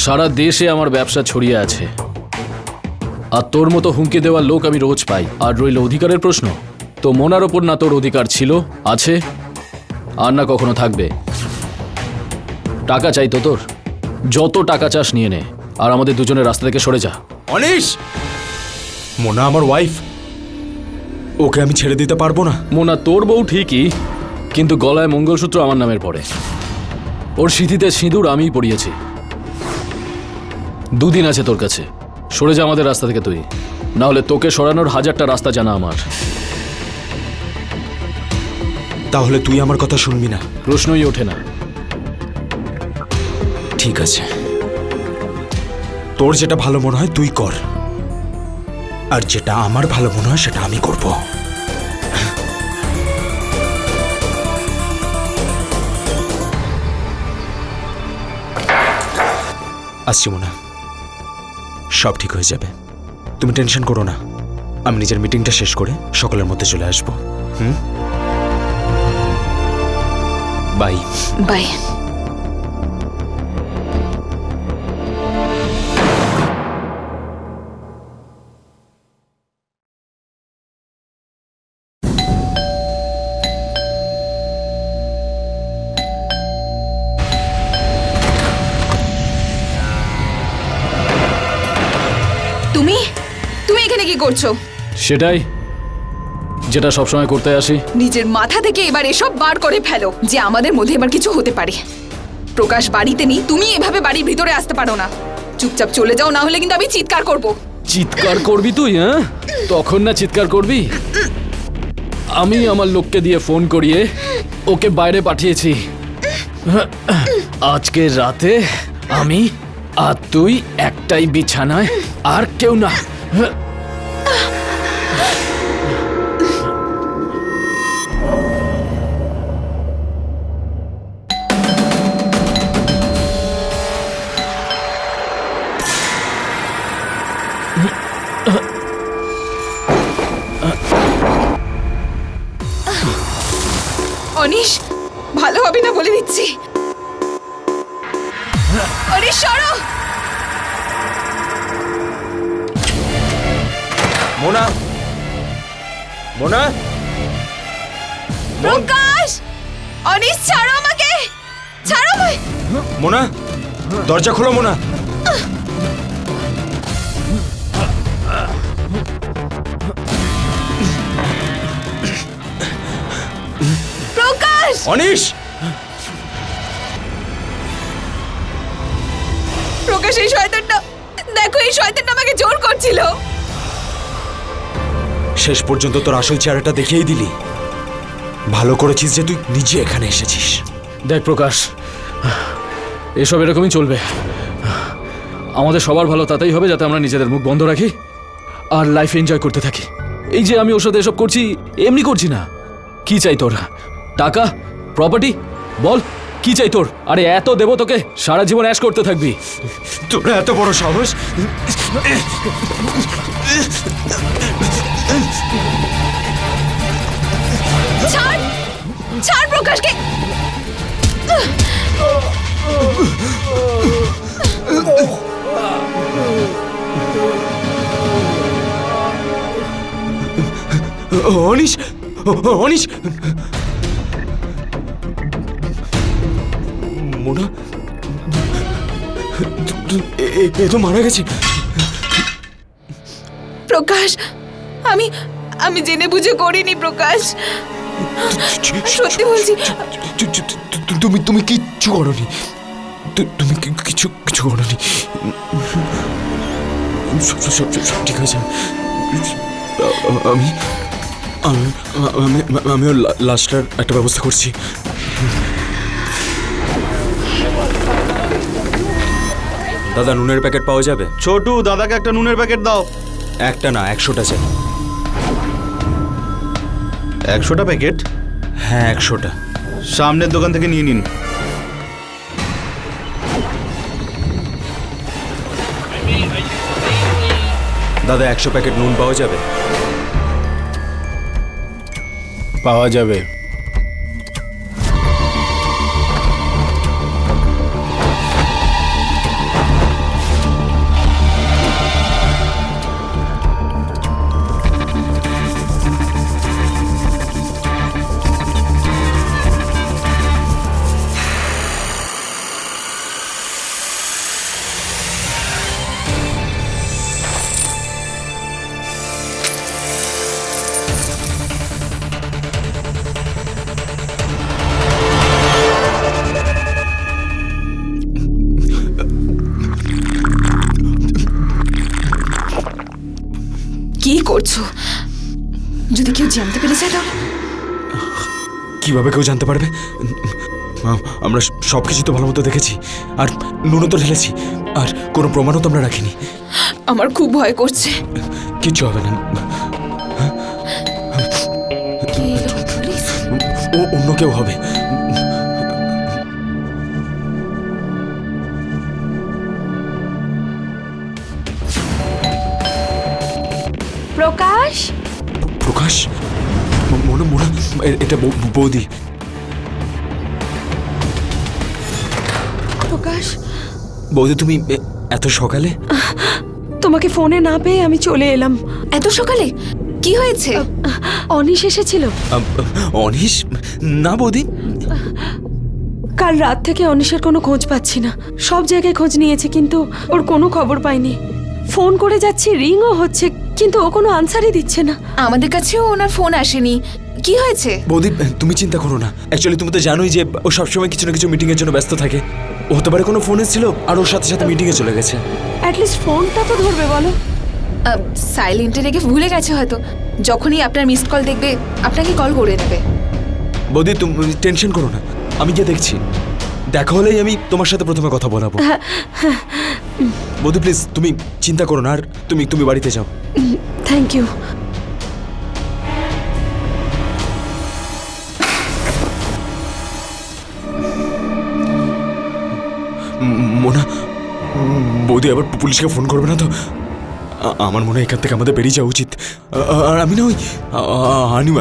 সারা দেশে আমার ব্যবসা ছড়িয়ে আছে, আর তোর মতো হুমকি দেওয়ার লোক আমি রোজ পাই। আর রইল অধিকারের প্রশ্ন, তো মোনার ওপর না তোর অধিকার ছিল, আছে, আর না কখনো থাকবে। টাকা চাই তো তোর? যত টাকা চাস নিয়ে নে, আর আমাদের দুজনের রাস্তা থেকে সরে যা। অনিশ, মোনা আমার ওয়াইফ, ওকে আমি ছেড়ে দিতে পারবো না। মোনা তোর বউ ঠিকই, কিন্তু গলায় মঙ্গলসূত্র আমার নামের পড়ে, ওর সিঁথিতে সিঁদুর আমিই পরিয়েছি। দুদিন আছে তোর কাছে, সরে যা আমাদের রাস্তা থেকে তুই, না হলে তোকে সরানোর 1000টা রাস্তা জানা আমার। তাহলে তুই আমার কথা শুনবি না? প্রশ্নই ওঠে না। ঠিক আছে, তোর যেটা ভালো মনে হয় তুই কর, আর যেটা আমার ভালো মনে হয় সেটা আমি করব। আসছি মোনা, সব ঠিক হয়ে যাবে, তুমি টেনশন করো না। আমি নিজের মিটিংটা শেষ করে সকলের মধ্যে চলে আসবো। Bye bye. তুমি তুমি এখানে কি করছো? সেটাই যেটা সবসময় করতে আসি। নিজের মাথা থেকে এবার এসব বার করে ফেলো যে আমাদের মধ্যে এবার কিছু হতে পারে। প্রকাশ বাড়িতে নেই, তুমি এভাবে বাড়ির ভিতরে আসতে পারো না। চুপচাপ চলে যাও, না হলে কিন্তু আমি চিৎকার করব। চিৎকার করবি তুই? হ্যাঁ, তখন না চিৎকার করবি। আমি আমার লোককে দিয়ে ফোন করিয়ে ওকে বাইরে পাঠিয়েছি। আজকে রাতে আমি আর তুই একটাই বিছানায়, আর কেউ না। অনিশ, ভালো হবে না বলে দিচ্ছি। অনিশ, সরো। মোনা, মোনা, প্রকাশ! অনিশ, ছাড়ো আমাকে, ছাড়ো আমায়। মোনা, দরজা খোলো মোনা। প্রকাশ! অনিশ, প্রকাশ, এই শয়তানটা দেখো, এই শয়তানটা আমাকে জোর করছিল। শেষ পর্যন্ত তোর আসল চেহারাটা দেখিয়েই দিলি। ভালো করেছিস যে তুই নিজে এখানে এসেছিস। দেখ প্রকাশ, এসব এরকমই চলবে। আমাদের সবার ভালো তাতেই হবে যাতে আমরা নিজেদের মুখ বন্ধ রাখি আর লাইফ এনজয় করতে থাকি। এই যে আমি ওর সাথে এসব করছি, এমনি করছি না। কি চাই তোর? টাকা, প্রপার্টি? বল কি চাই তোর? আরে এত দেবো তোকে, সারা জীবন অ্যাশ করতে থাকবি। তোরা এত বড় সাহস! ছাড়, ছাড় প্রকাশকে। অনিশ, অনিশ, মোনা, এ তো মারা গেছে। প্রকাশ, আমি আমি জেনে বুঝে করিনি প্রকাশ, সত্যি বলছি। তুমি কিচ্ছু করনি, তুমি কিছু করনি। সব ঠিক আছে। আমিও লাস্টটার একটা ব্যবস্থা করছি। দাদা, নুনের প্যাকেট পাওয়া যাবে? ছোটু, দাদাকে একটা নুনের প্যাকেট দাও। একটা না, 100টা চাই। 100টা প্যাকেট? হ্যাঁ, 100টা। সামনের দোকান থেকে নিয়ে নিন। দাদা, 100 প্যাকেট নুন পাওয়া যাবে? পাওয়া যাবে। কি করছো? যদি কেউ জানতে পেরে যায় তাহলে? কিভাবে কেউ জানতে পারবে? আমরা সবকিছু তো ভালো মতো দেখেছি, আর নুনও তো ঢেলেছি, আর কোনো প্রমাণও তো আমরা রাখিনি। আমার খুব ভয় করছে। কিচ্ছু হবে না। কে এলো? পুলিশ? ও অন্য কেউ হবে। প্রকাশ, প্রকাশ, মোনা, মোনা, এটা বৌদি। প্রকাশ, বৌদি, তুমি এত সকালে? তোমাকে ফোনে না পেয়ে আমি চলে এলাম। এত সকালে? কি হয়েছে? অনিশ এসেছিল। অনিশ? না বৌদি। কাল রাত থেকে অনিশের কোনো খোঁজ পাচ্ছি না। সব জায়গায় খোঁজ নিয়েছে কিন্তু ওর কোনো খবর পাইনি। ফোন করে যাচ্ছি, রিংও হচ্ছে, কিন্তু ও কোনো আনসারই দিচ্ছে না। আমাদের কাছেও ওনার ফোন আসেনি। কি হয়েছে? বৌদি, তুমি চিন্তা করো না। অ্যাকচুয়ালি তুমি তো জানোই যে ও সবসময় কিছু না কিছু মিটিংয়ের জন্য ব্যস্ত থাকে। ও হতে পারে কোনো ফোন এসেছিল আর ওর সাথে সাথে মিটিংয়ে চলে গেছে। অ্যাটলিস্ট ফোনটা তো ধরবে বলো। সাইলেন্টে রেখে ভুলে গেছে হয়তো। যখনই আপনার মিসড কল দেখবে আপনাকে কল করে দেবে। বৌদি তুমি টেনশন করো না, আমি গিয়ে দেখছি। দেখা হলেই আমি তোমার সাথে প্রথমে কথা বলাবো। বৌদি প্লিজ তুমি চিন্তা করো না, আর তুমি বাড়িতে যাও। Thank you. মোনা, বৌদি আবার পুলিশকে ফোন করবে না তো? আমার মনে হয় এখান থেকে আমাদের বেরিয়ে যাওয়া উচিত। আর আমি না ওই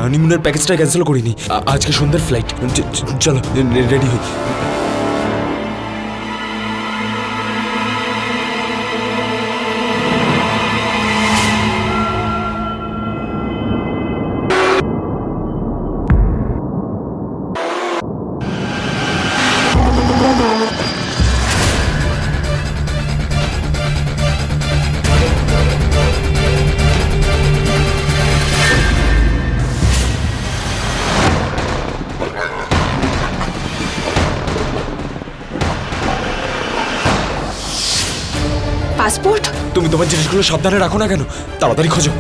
হানিমুনের প্যাকেজটা ক্যান্সেল করিনি। আজকে সন্ধ্যার ফ্লাইট। চলো রেডি হই। পাসপোর্ট? তুমি তোমার জিনিসগুলো সাবধানে রাখো না কেন? তাড়াতাড়ি খোঁজো।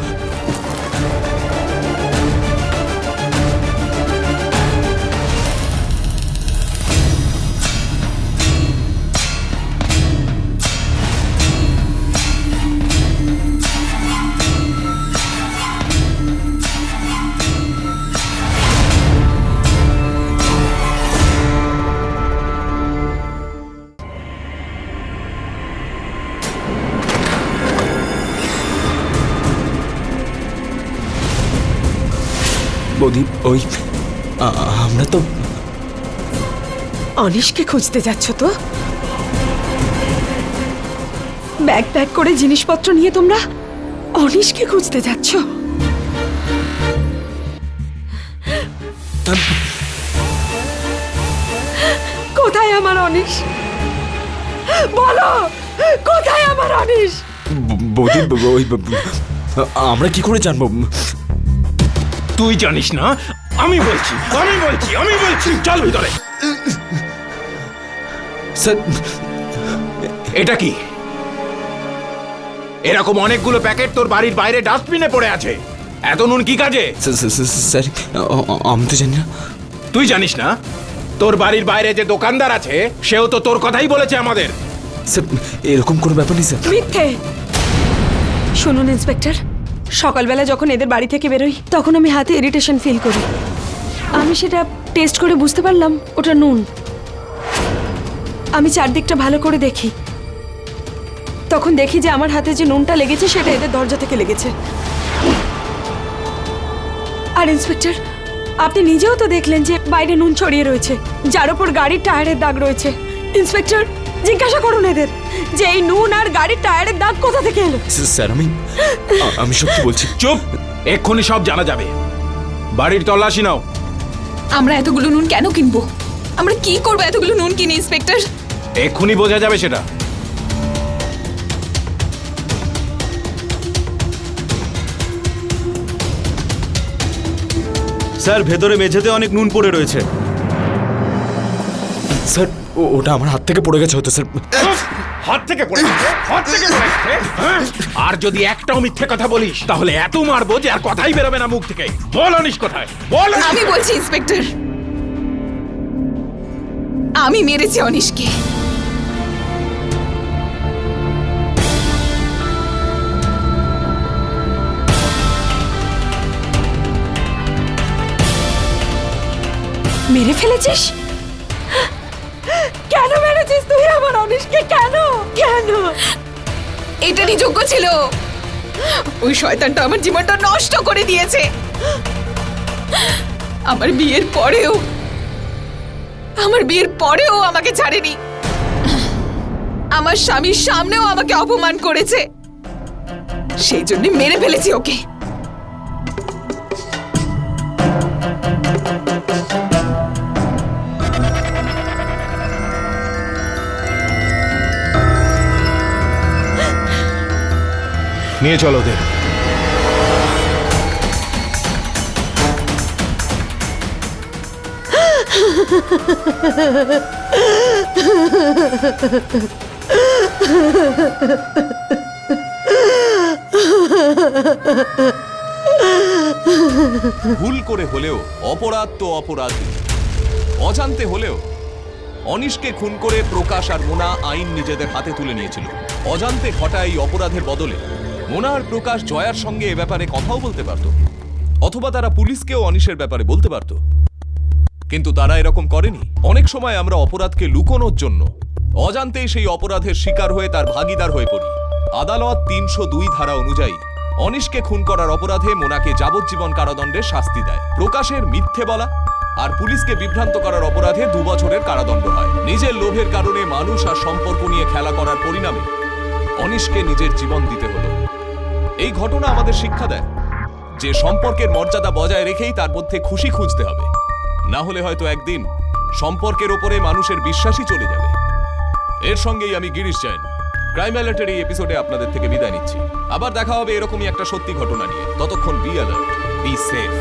বৌদি ওই আমরা তো অনিশকে খুঁজতে যাচ্ছ তো? ব্যাগ প্যাক করে জিনিসপত্র নিয়ে তোমরা অনিশকে খুঁজতে যাচ্ছ? কোথায় আমার অনিশ? বলো, কোথায় আমার অনিশ? বৌদি ওই আমরা কি করে জানবো? তুই জানিস না? আমি বলছি চল ভিতরে। স্যার এটা কি? এরকম অনেকগুলো প্যাকেট তোর বাড়ির বাইরে ডাস্টবিনে পড়ে আছে। এত নুন কি কাজে? স্যার আমি তো জানি না। তুই জানিস না? তোর বাড়ির বাইরে যে দোকানদার আছে সেও তো তোর কথাই বলেছে আমাদের। স্যার এরকম কোনো ব্যাপার নেই স্যার। মিথ্যে। শুনুন ইন্সপেক্টর, সকালবেলা যখন এদের বাড়ি থেকে বেরোই তখন আমি হাতে ইরিটেশন ফিল করি। আমি সেটা টেস্ট করে বুঝতে পারলাম ওটা নুন। আমি চারদিকটা ভালো করে দেখি, তখন দেখি যে আমার হাতে যে নুনটা লেগেছে সেটা এদের দরজা থেকে লেগেছে। আর ইন্সপেক্টর, আপনি নিজেও তো দেখলেন যে বাইরে নুন ছড়িয়ে রয়েছে, যার ওপর গাড়ির টায়ারের দাগ রয়েছে। ইন্সপেক্টর, জিজ্ঞাসা করুন এদের যে এই নুন আর গাড়ির টায়ারের দাগ কোথা থেকে এলো। স্যার আমি সত্যি বলছি। চুপ, এক্ষুনি সব জানা যাবে। বাড়ির তল্লাশি নাও। আমরা এতগুলো নুন কেন কিনবো? আমরা কি করবো এতগুলো নুন কিনে ইন্সপেক্টর? এক্ষুনি বোঝা যাবে সেটা। স্যার ভেতরে মেঝেতে অনেক নুন পড়ে রয়েছে। স্যার ওটা আমার হাত থেকে পড়ে গেছে হয়তো স্যার। হাত থেকে পড়ে গেছে? হাত থেকে পড়ে গেছে? হ্যাঁ? আর যদি একটাও মিথ্যে কথা বলিস তাহলে এত মারবো যে আর কথাই বেরোবে না মুখ থেকে। বল অনিশ কোথায়? বল। আমি বলছি ইন্সপেক্টর, আমি মেরেছি অনিশকে। মেরে ফেলেছিস? কেন মেরেছিস তুই আমার অনিশকে? কেন কেন? এটারই যোগ্য ছিল। ওই শয়তানটা আমার জীবনটা নষ্ট করে দিয়েছে। আমার বিয়ের পরেও আমাকে ছাড়েনি। আমার স্বামীর সামনেও আমাকে অপমান করেছে। সেই জন্য মেরে ফেলেছি ওকে। নিয়ে চলো ওদের। ভুল করে হলেও অপরাধ তো অপরাধী। অজান্তে হলেও অনিশকে খুন করে প্রকাশ আর মোনা আইন নিজেদের হাতে তুলে নিয়েছিল। অজান্তে ঘটা এই অপরাধের বদলে মোনা আর প্রকাশ জয়ার সঙ্গে এ ব্যাপারে কথাও বলতে পারত, অথবা তারা পুলিশকেও অনিশের ব্যাপারে বলতে পারত, কিন্তু তারা এরকম করেনি। অনেক সময় আমরা অপরাধকে লুকোনোর জন্য অজান্তেই সেই অপরাধের শিকার হয়ে তার ভাগীদার হয়ে পড়ি। আদালত ৩০২ ধারা অনুযায়ী অনিশকে খুন করার অপরাধে মোনাকে যাবজ্জীবন কারাদণ্ডের শাস্তি দেয়। প্রকাশের মিথ্যে বলা আর পুলিশকে বিভ্রান্ত করার অপরাধে ২ বছরের কারাদণ্ড হয়। নিজের লোভের কারণে মানুষ আর সম্পর্ক নিয়ে খেলা করার পরিণামে অনিশকে নিজের জীবন দিতে হলো। এই ঘটনা আমাদের শিক্ষা দেয় যে সম্পর্কের মর্যাদা বজায় রেখেই তার মধ্যে খুশি খুঁজতে হবে, না হলে হয়তো একদিন সম্পর্কের ওপরে মানুষের বিশ্বাসই চলে যাবে। এর সঙ্গেই আমি গিরিশ জৈন ক্রাইম অ্যালার্টের এই এপিসোডে আপনাদের থেকে বিদায় নিচ্ছি। আবার দেখা হবে এরকমই একটা সত্যি ঘটনা নিয়ে। ততক্ষণ be alert, be safe.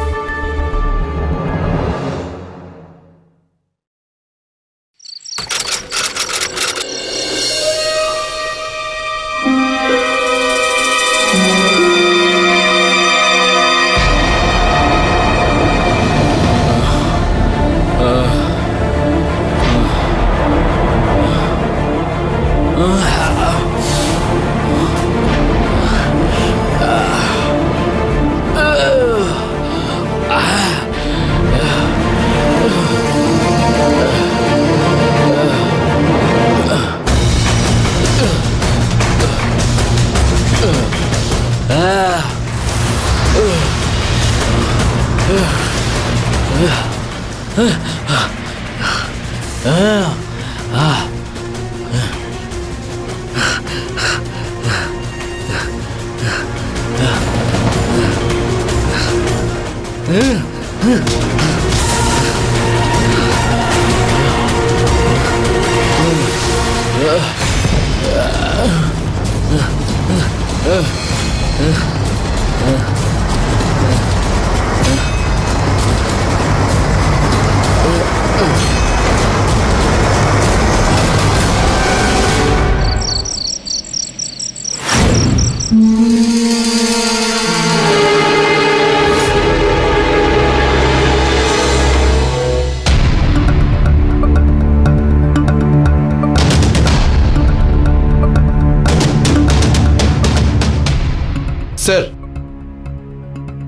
Sir,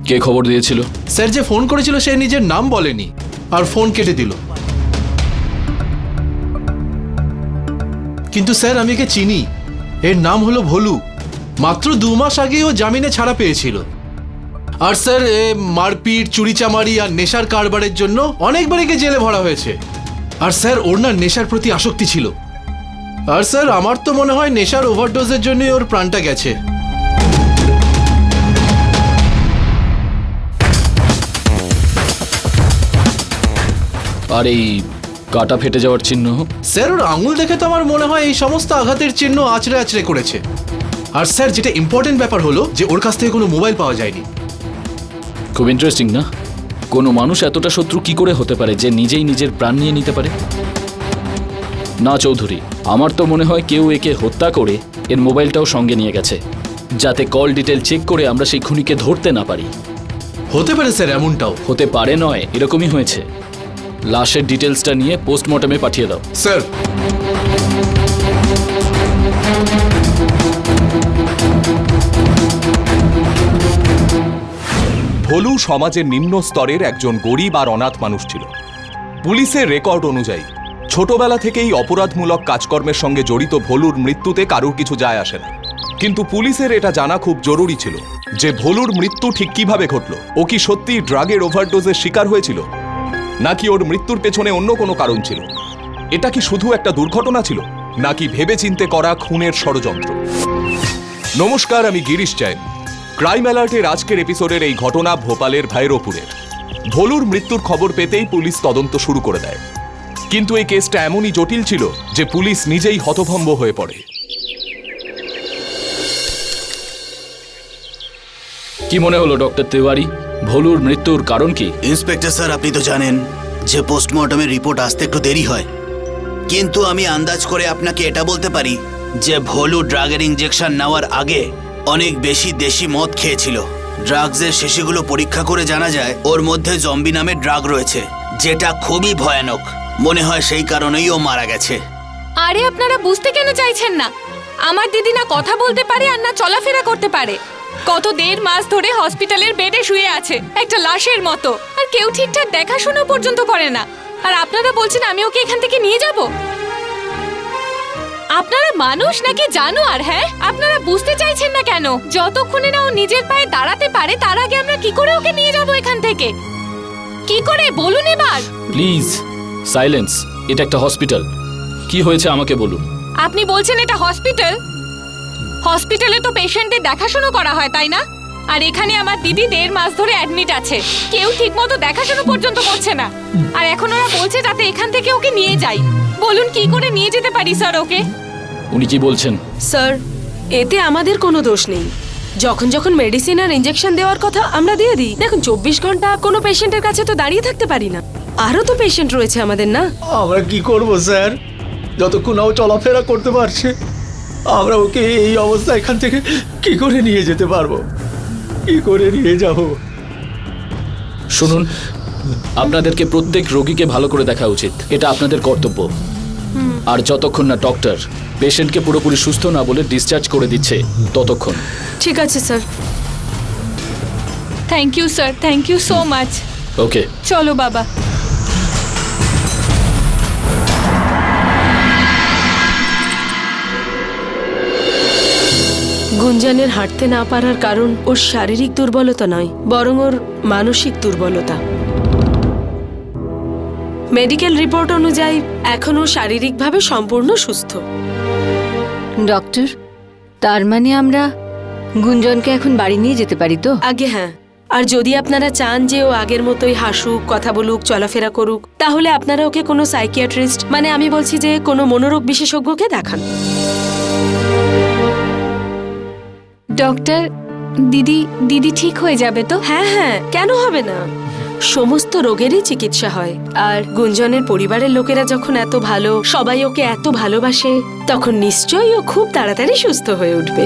কে খবর দিয়েছিল? স্যার যে ফোন করেছিল সে নিজের নাম বলেনি আর ফোন কেটে দিল। কিন্তু স্যার আমি একে চিনি, এর নাম হলো ভোলু। মাত্র ২ মাস আগেই ও জামিনে ছাড়া পেয়েছিল। আর স্যার এ মারপিট, চুরিচামারি আর নেশার কারবারের জন্য অনেকবার একে জেলে ভরা হয়েছে। আর স্যার ওর না নেশার প্রতি আসক্তি ছিল। আর স্যার আমার তো মনে হয় নেশার ওভারডোজের জন্যই ওর প্রাণটা গেছে। আর এই কাটা ফেটে যাওয়ার চিহ্ন? স্যার ওর আঙুল দেখে তো আমার মনে হয় এই সমস্ত আঘাতের চিহ্ন আছড়ে আছড়ে করেছে। আর স্যার যেটা ইম্পর্টেন্ট ব্যাপার হলো যে ওর কাছ থেকে কোনো মোবাইল পাওয়া যায়নি। খুব ইন্টারেস্টিং না? কোনো মানুষ এতটা শত্রু কি করে হতে পারে যে নিজেই নিজের প্রাণ নিয়ে নিতে পারে? না চৌধুরী, আমার তো মনে হয় কেউ একে হত্যা করে এর মোবাইলটাও সঙ্গে নিয়ে গেছে, যাতে কল ডিটেল চেক করে আমরা সেই খুনিকে ধরতে না পারি। হতে পারে স্যার, এমনটাও হতে পারে নয়, এরকমই হয়েছে। লাশের ডিটেলসটা নিয়ে পোস্টমর্টমে পাঠিয়ে দাও। স্যার। ভোলু সমাজের নিম্ন স্তরের একজন গরিব আর অনাথ মানুষ ছিল। পুলিশের রেকর্ড অনুযায়ী ছোটবেলা থেকেই অপরাধমূলক কাজকর্মের সঙ্গে জড়িত ভোলুর মৃত্যুতে কারোর কিছু যায় আসে না। কিন্তু পুলিশের এটা জানা খুব জরুরি ছিল যে ভোলুর মৃত্যু ঠিক কিভাবে ঘটল। ও কি সত্যি ড্রাগের ওভারডোজের শিকার হয়েছিল, নাকি ওর মৃত্যুর পেছনে অন্য কোনো কারণ ছিল? এটা কি শুধু একটা দুর্ঘটনা ছিল, নাকি ভেবেচিন্তে করা খুনের ষড়যন্ত্র? নমস্কার, আমি গিরিশ জৈন। ক্রাইম অ্যালার্টের আজকের এপিসোডের এই ঘটনা ভোপালের ভাইরোপুরের। ভোলুর মৃত্যুর খবর পেতেই পুলিশ তদন্ত শুরু করে দেয়। কিন্তু এই কেসটা এমনই জটিল ছিল যে পুলিশ নিজেই হতভম্ব হয়ে পড়ে। কি মনে হলো ডক্টর তিওয়ারি, ভোলুর মৃত্যুর কারণ কি? ইন্সপেক্টর স্যার, আপনি তো জানেন যে পোস্টমর্টমের রিপোর্ট আসতে একটু দেরি হয়, কিন্তু আমি আন্দাজ করে আপনাকে এটা বলতে পারি যে ভোলু ড্রাগের ইঞ্জেকশন নেওয়ার আগে অনেক বেশি দেশি মদ খেয়েছিল। ড্রাগসের শেষেগুলো পরীক্ষা করে জানা যায় ওর মধ্যে জম্বি নামের ড্রাগ রয়েছে, যেটা খুবই ভয়ানক। মনে হয় সেই কারণেই ও মারা গেছে। আরে আপনারা বুঝতে কেন চাইছেন না? আমার দিদি না কথা বলতে পারে আর না চলাফেরা করতে পারে। কত 1.5 মাস ধরে হসপিটালের বেডে শুয়ে আছে একটা লাশের মতো, আর কেউ ঠিকঠাক দেখাশোনা পর্যন্ত করে না। আর আপনারা বলছেন আমি ওকে এখান থেকে নিয়ে যাব? আপনারা মানুষ নাকি জানোয়ার? হ্যাঁ, আপনারা বুঝতে চাইছেন না কেন? যতক্ষণে না ও নিজের পায়ে দাঁড়াতে পারে তার আগে আমরা কি করে ওকে নিয়ে যাব এখান থেকে? কি করে বলুন এবার? Please silence. এটা একটা হসপিটাল। কি হয়েছে আমাকে বলুন। আপনি বলছেন এটা হসপিটাল? হসপিটালে তো পেশেন্টদের দেখাশোনা করা হয়, তাই না? আর এখানে আমার দিদি 1.5 মাস ধরে অ্যাডমিট আছে, কেউ ঠিকমতো দেখাশোনা পর্যন্ত করছে না। আর এখন ওরা বলছে যাতে এখান থেকে ওকে নিয়ে যাই। বলুন কি করে নিয়ে যেতে পারি স্যার ওকে? উনি কি বলছেন? স্যার, এতে আমাদের কোনো দোষ নেই। যখন যখন মেডিসিন আর ইনজেকশন দেওয়ার কথা আমরা দিয়ে দিই। দেখুন 24 ঘন্টা কোনো পেশেন্টের কাছে তো দাঁড়িয়ে থাকতে পারি না, আরও তো পেশেন্ট রয়েছে আমাদের, না? আমরা কি করব স্যার? যতক্ষণ ও চলাফেরা করতে পারছে আমরা ওকে এই অবস্থা এখান থেকে কি করে নিয়ে যেতে পারবো? কি করে নিয়ে যাব? শুনুন, আপনাদেরকে প্রত্যেক রোগীকে ভালো করে দেখা উচিত, এটা আপনাদের কর্তব্য। আর যতক্ষণ না ডক্টর পেশেন্টকে পুরোপুরি সুস্থ না বলে ডিসচার্জ করে দিচ্ছে ততক্ষণ। ঠিক আছে sir. Thank you sir, thank you so much. Okay, চলো বাবা। গুঞ্জনের হাঁটতে না পারার কারণ ওর শারীরিক দুর্বলতা নয়, বরং ওর মানসিক দুর্বলতা। মেডিকেল রিপোর্ট অনুযায়ী এখন ও শারীরিকভাবে সম্পূর্ণ সুস্থ। ডক্টর, তার মানে আমরা গুঞ্জনকে এখন বাড়ি নিয়ে যেতে পারি তো? আগে হ্যাঁ, আর যদি আপনারা চান যে ও আগের মতোই হাসুক, কথা বলুক, চলাফেরা করুক, তাহলে আপনারা ওকে কোনো সাইকিয়াট্রিস্ট, মানে আমি বলছি যে কোনো মনোরোগ বিশেষজ্ঞকে দেখান। ডক্টর, দিদি ঠিক হয়ে যাবে তো? হ্যাঁ হ্যাঁ, কেন হবে না? সমস্ত রোগেরই চিকিৎসা হয়। আর গুঞ্জনের পরিবারের লোকেরা যখন এত ভালো, সবাই ওকে এত ভালোবাসে, তখন নিশ্চয়ই ও খুব তাড়াতাড়ি সুস্থ হয়ে উঠবে।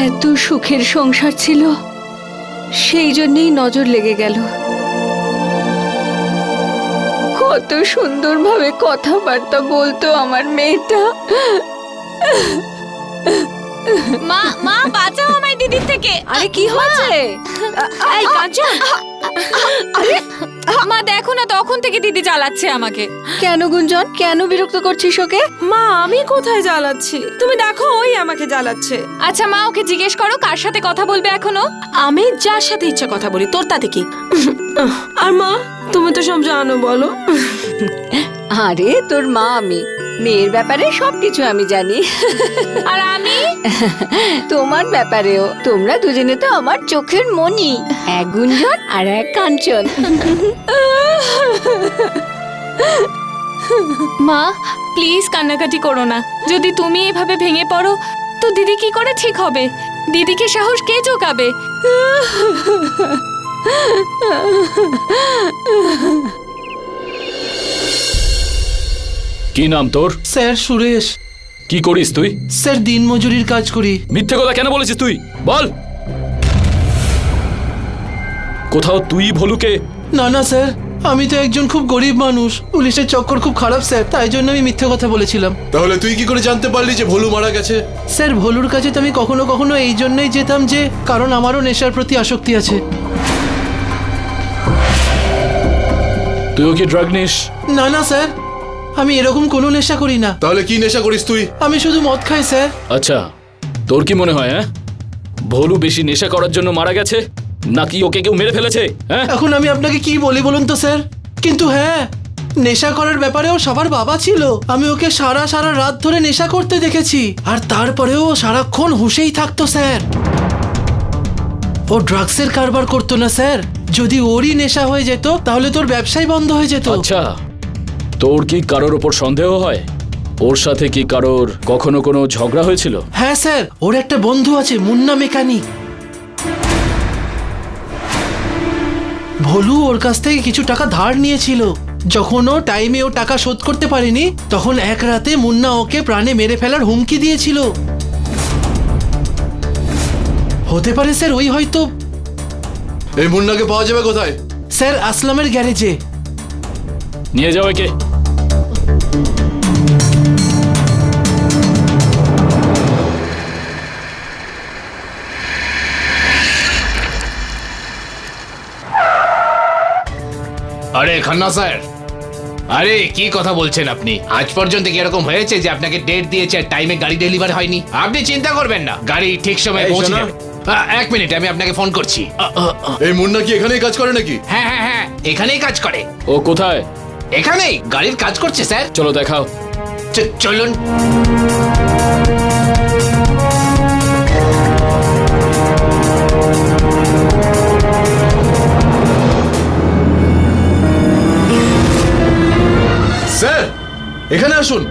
এত সুখের সংসার ছিল, সেই জন্যই নজর লেগে গেল। কত সুন্দরভাবে কথাবার্তা বলতো আমার মেয়েটা। মা, মা বাঁচাও আমায় দিদির থেকে। আরে কি হয়েছে? এই কাঞ্চন, আরে মা দেখো না, তখন থেকে দিদি জ্বালাচ্ছে আমাকে। কেন গুঞ্জন, কেন বিরক্ত করছিস ওকে? মা আমি কোথায় জ্বালাচ্ছি? তুমি দেখো ওই আমাকে জ্বালাচ্ছে। আচ্ছা মা, ওকে জিজ্ঞেস করো কার সাথে কথা বলবে এখনো। আমি যার সাথে ইচ্ছা কথা বলি, তোর তাতে কি? আর মা তুমি তো সব জানো, বলো। আরে তোর মা আমি, মেয়ের ব্যাপারে সবকিছু আমি জানি। আর আমি তোমার ব্যাপারেও। তোমরা দুজনে তো আমার চোখের মণি, এক গুঞ্জন আর এক কাঞ্চন। মা প্লিজ কান্নাকাটি করো না। যদি তুমি এভাবে ভেঙে পড়ো তো দিদি কি করে ঠিক হবে? দিদিকে সাহস কে জোগাবে? কি নাম তোর? স্যার সুরেশ। কি করিস তুই? স্যার দিনমজুরির কাজ করি। মিথ্যে কথা কেন বলেছিস তুই? বল। কোথাও তুই ভলুকে? না না স্যার, আমি তো একজন খুব গরিব মানুষ। পুলিশের চক্কর খুব খারাপ স্যার, তাই জন্য আমি মিথ্যে কথা বলেছিলাম। তাহলে তুই কি করে জানতে পারলি যে ভোলু মারা গেছে? স্যার ভোলুর কাছে তো আমি কখনো কখনো এই জন্যই যেতাম যে কারণ আমারও নেশার প্রতি আসক্তি আছে। তুইও কি ড্রাগ নিস? না না স্যার, আমি এরকম কোনো নেশা করি না। তাহলে কি নেশা করিস তুই? আমি শুধু মদ খাই স্যার। আচ্ছা, তোর কি মনে হয় ভোলু বেশি নেশা করার জন্য মারা গেছে, নাকি ওকে কেউ মেরে ফেলেছে? এখন আমি আপনাকে কি বলি বলুন তো স্যার? কিন্তু হ্যাঁ, নেশা করার ব্যাপারেও সবার বাবা ছিল। আমি ওকে সারা রাত ধরে নেশা করতে দেখেছি, আর তারপরেও সারাক্ষণ হুঁশেই থাকতো স্যার। ও ড্রাগসের কারবার করতো না স্যার। যদি ওরই নেশা হয়ে যেত তাহলে তোর ব্যবসাই বন্ধ হয়ে যেত। আচ্ছা, তোর কি কারোর ওপর সন্দেহ হয়? ওর সাথে কি কারোর কখনো কোনো ঝগড়া হয়েছিল? হ্যাঁ স্যার, ওর একটা বন্ধু আছে মুন্না মেকানিক। ভোলু ওর কাছ থেকে কিছু টাকা ধার নিয়েছিল। যখন ও টাইমে ও টাকা শোধ করতে পারেনি, তখন এক রাতে মুন্না ওকে প্রাণে মেরে ফেলার হুমকি দিয়েছিল। হতে পারে স্যার ওই হয়তো। এই মুন্নাকে পাওয়া যাবে কোথায়? স্যার আসলামের গ্যারেজে। নিয়ে যাও একে। আরে খান্না স্যার, আরে কি কথা বলছেন আপনি? আজ পর্যন্ত কি এরকম হয়েছে যে আপনাকে ডেট দিয়েছে আর টাইমে গাড়ি ডেলিভার হয়নি? আপনি চিন্তা করবেন না, গাড়ি ঠিক সময়ে পৌঁছে যাবে। এক মিনিট, আমি আপনাকে ফোন করছি। এই মুন্না কি এখানেই কাজ করে নাকি? হ্যাঁ হ্যাঁ হ্যাঁ, এখানেই কাজ করে। ও কোথায়? এখানেই গাড়ির কাজ করছে স্যার। চলো দেখাও। চলুন। স্যার এখানে আসুন।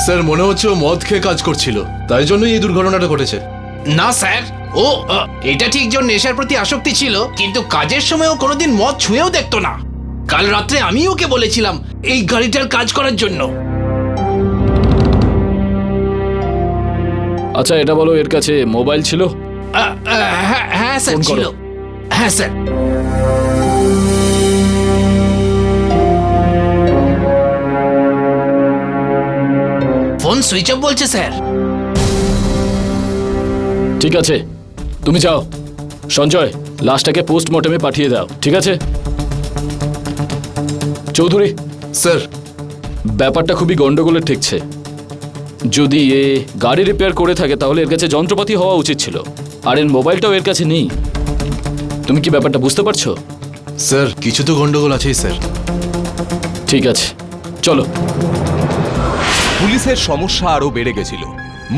স্যার মনে হচ্ছে ও মদ খেয়ে কাজ করছিল, তাই জন্যই এই দুর্ঘটনাটা ঘটেছে। না স্যার, ও এটা ঠিক যে ওর নেশার প্রতি আসক্তি ছিল, কিন্তু কাজের সময় ও কোনোদিন মদ ছুঁয়েও দেখতো না। কাল রাত্রে আমি ওকে বলেছিলাম এই গাড়িটার কাজ করার জন্য। আচ্ছা এটা বলো, এর কাছে মোবাইল ছিল? হ্যাঁ স্যার ফোন করো। ছিল। হ্যাঁ স্যার। ফোন সুইচ অফ বলছে স্যার। ঠিক আছে, তুমি যাও। সঞ্জয়, লাশটাকে পোস্টমর্টমে পাঠিয়ে দাও, ঠিক আছে? চৌধুরী স্যার ব্যাপারটা খুবই গন্ডগোলের ঠেকছে। যদি এ গাড়ি রিপেয়ার করে থাকে তাহলে এর কাছে যন্ত্রপাতি হওয়া উচিত ছিল, আর এর মোবাইলটাও এর কাছে নেই। তুমি কি ব্যাপারটা বুঝতে পারছো? স্যার কিছু তো গন্ডগোল আছেই স্যার। ঠিক আছে, চলো। পুলিশের সমস্যা আরো বেড়ে গেছিল।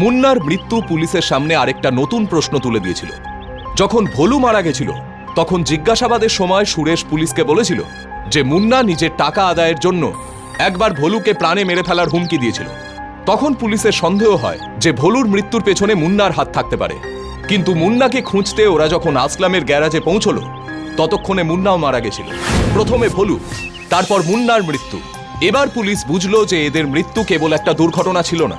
মুন্নার মৃত্যু পুলিশের সামনে আরেকটা নতুন প্রশ্ন তুলে দিয়েছিল। যখন ভোলু মারা গেছিল, তখন জিজ্ঞাসাবাদের সময় সুরেশ পুলিশকে বলেছিল যে মুন্না নিজের টাকা আদায়ের জন্য একবার ভোলুকে প্রাণে মেরে ফেলার হুমকি দিয়েছিল। তখন পুলিশের সন্দেহ হয় যে ভোলুর মৃত্যুর পেছনে মুন্নার হাত থাকতে পারে। কিন্তু মুন্নাকে খুঁজতে ওরা যখন আসলামের গ্যারাজে পৌঁছলো, ততক্ষণে মুন্নাও মারা গেছিল। প্রথমে ভোলু, তারপর মুন্নার মৃত্যু। এবার পুলিশ বুঝলো যে এদের মৃত্যু কেবল একটা দুর্ঘটনা ছিল না,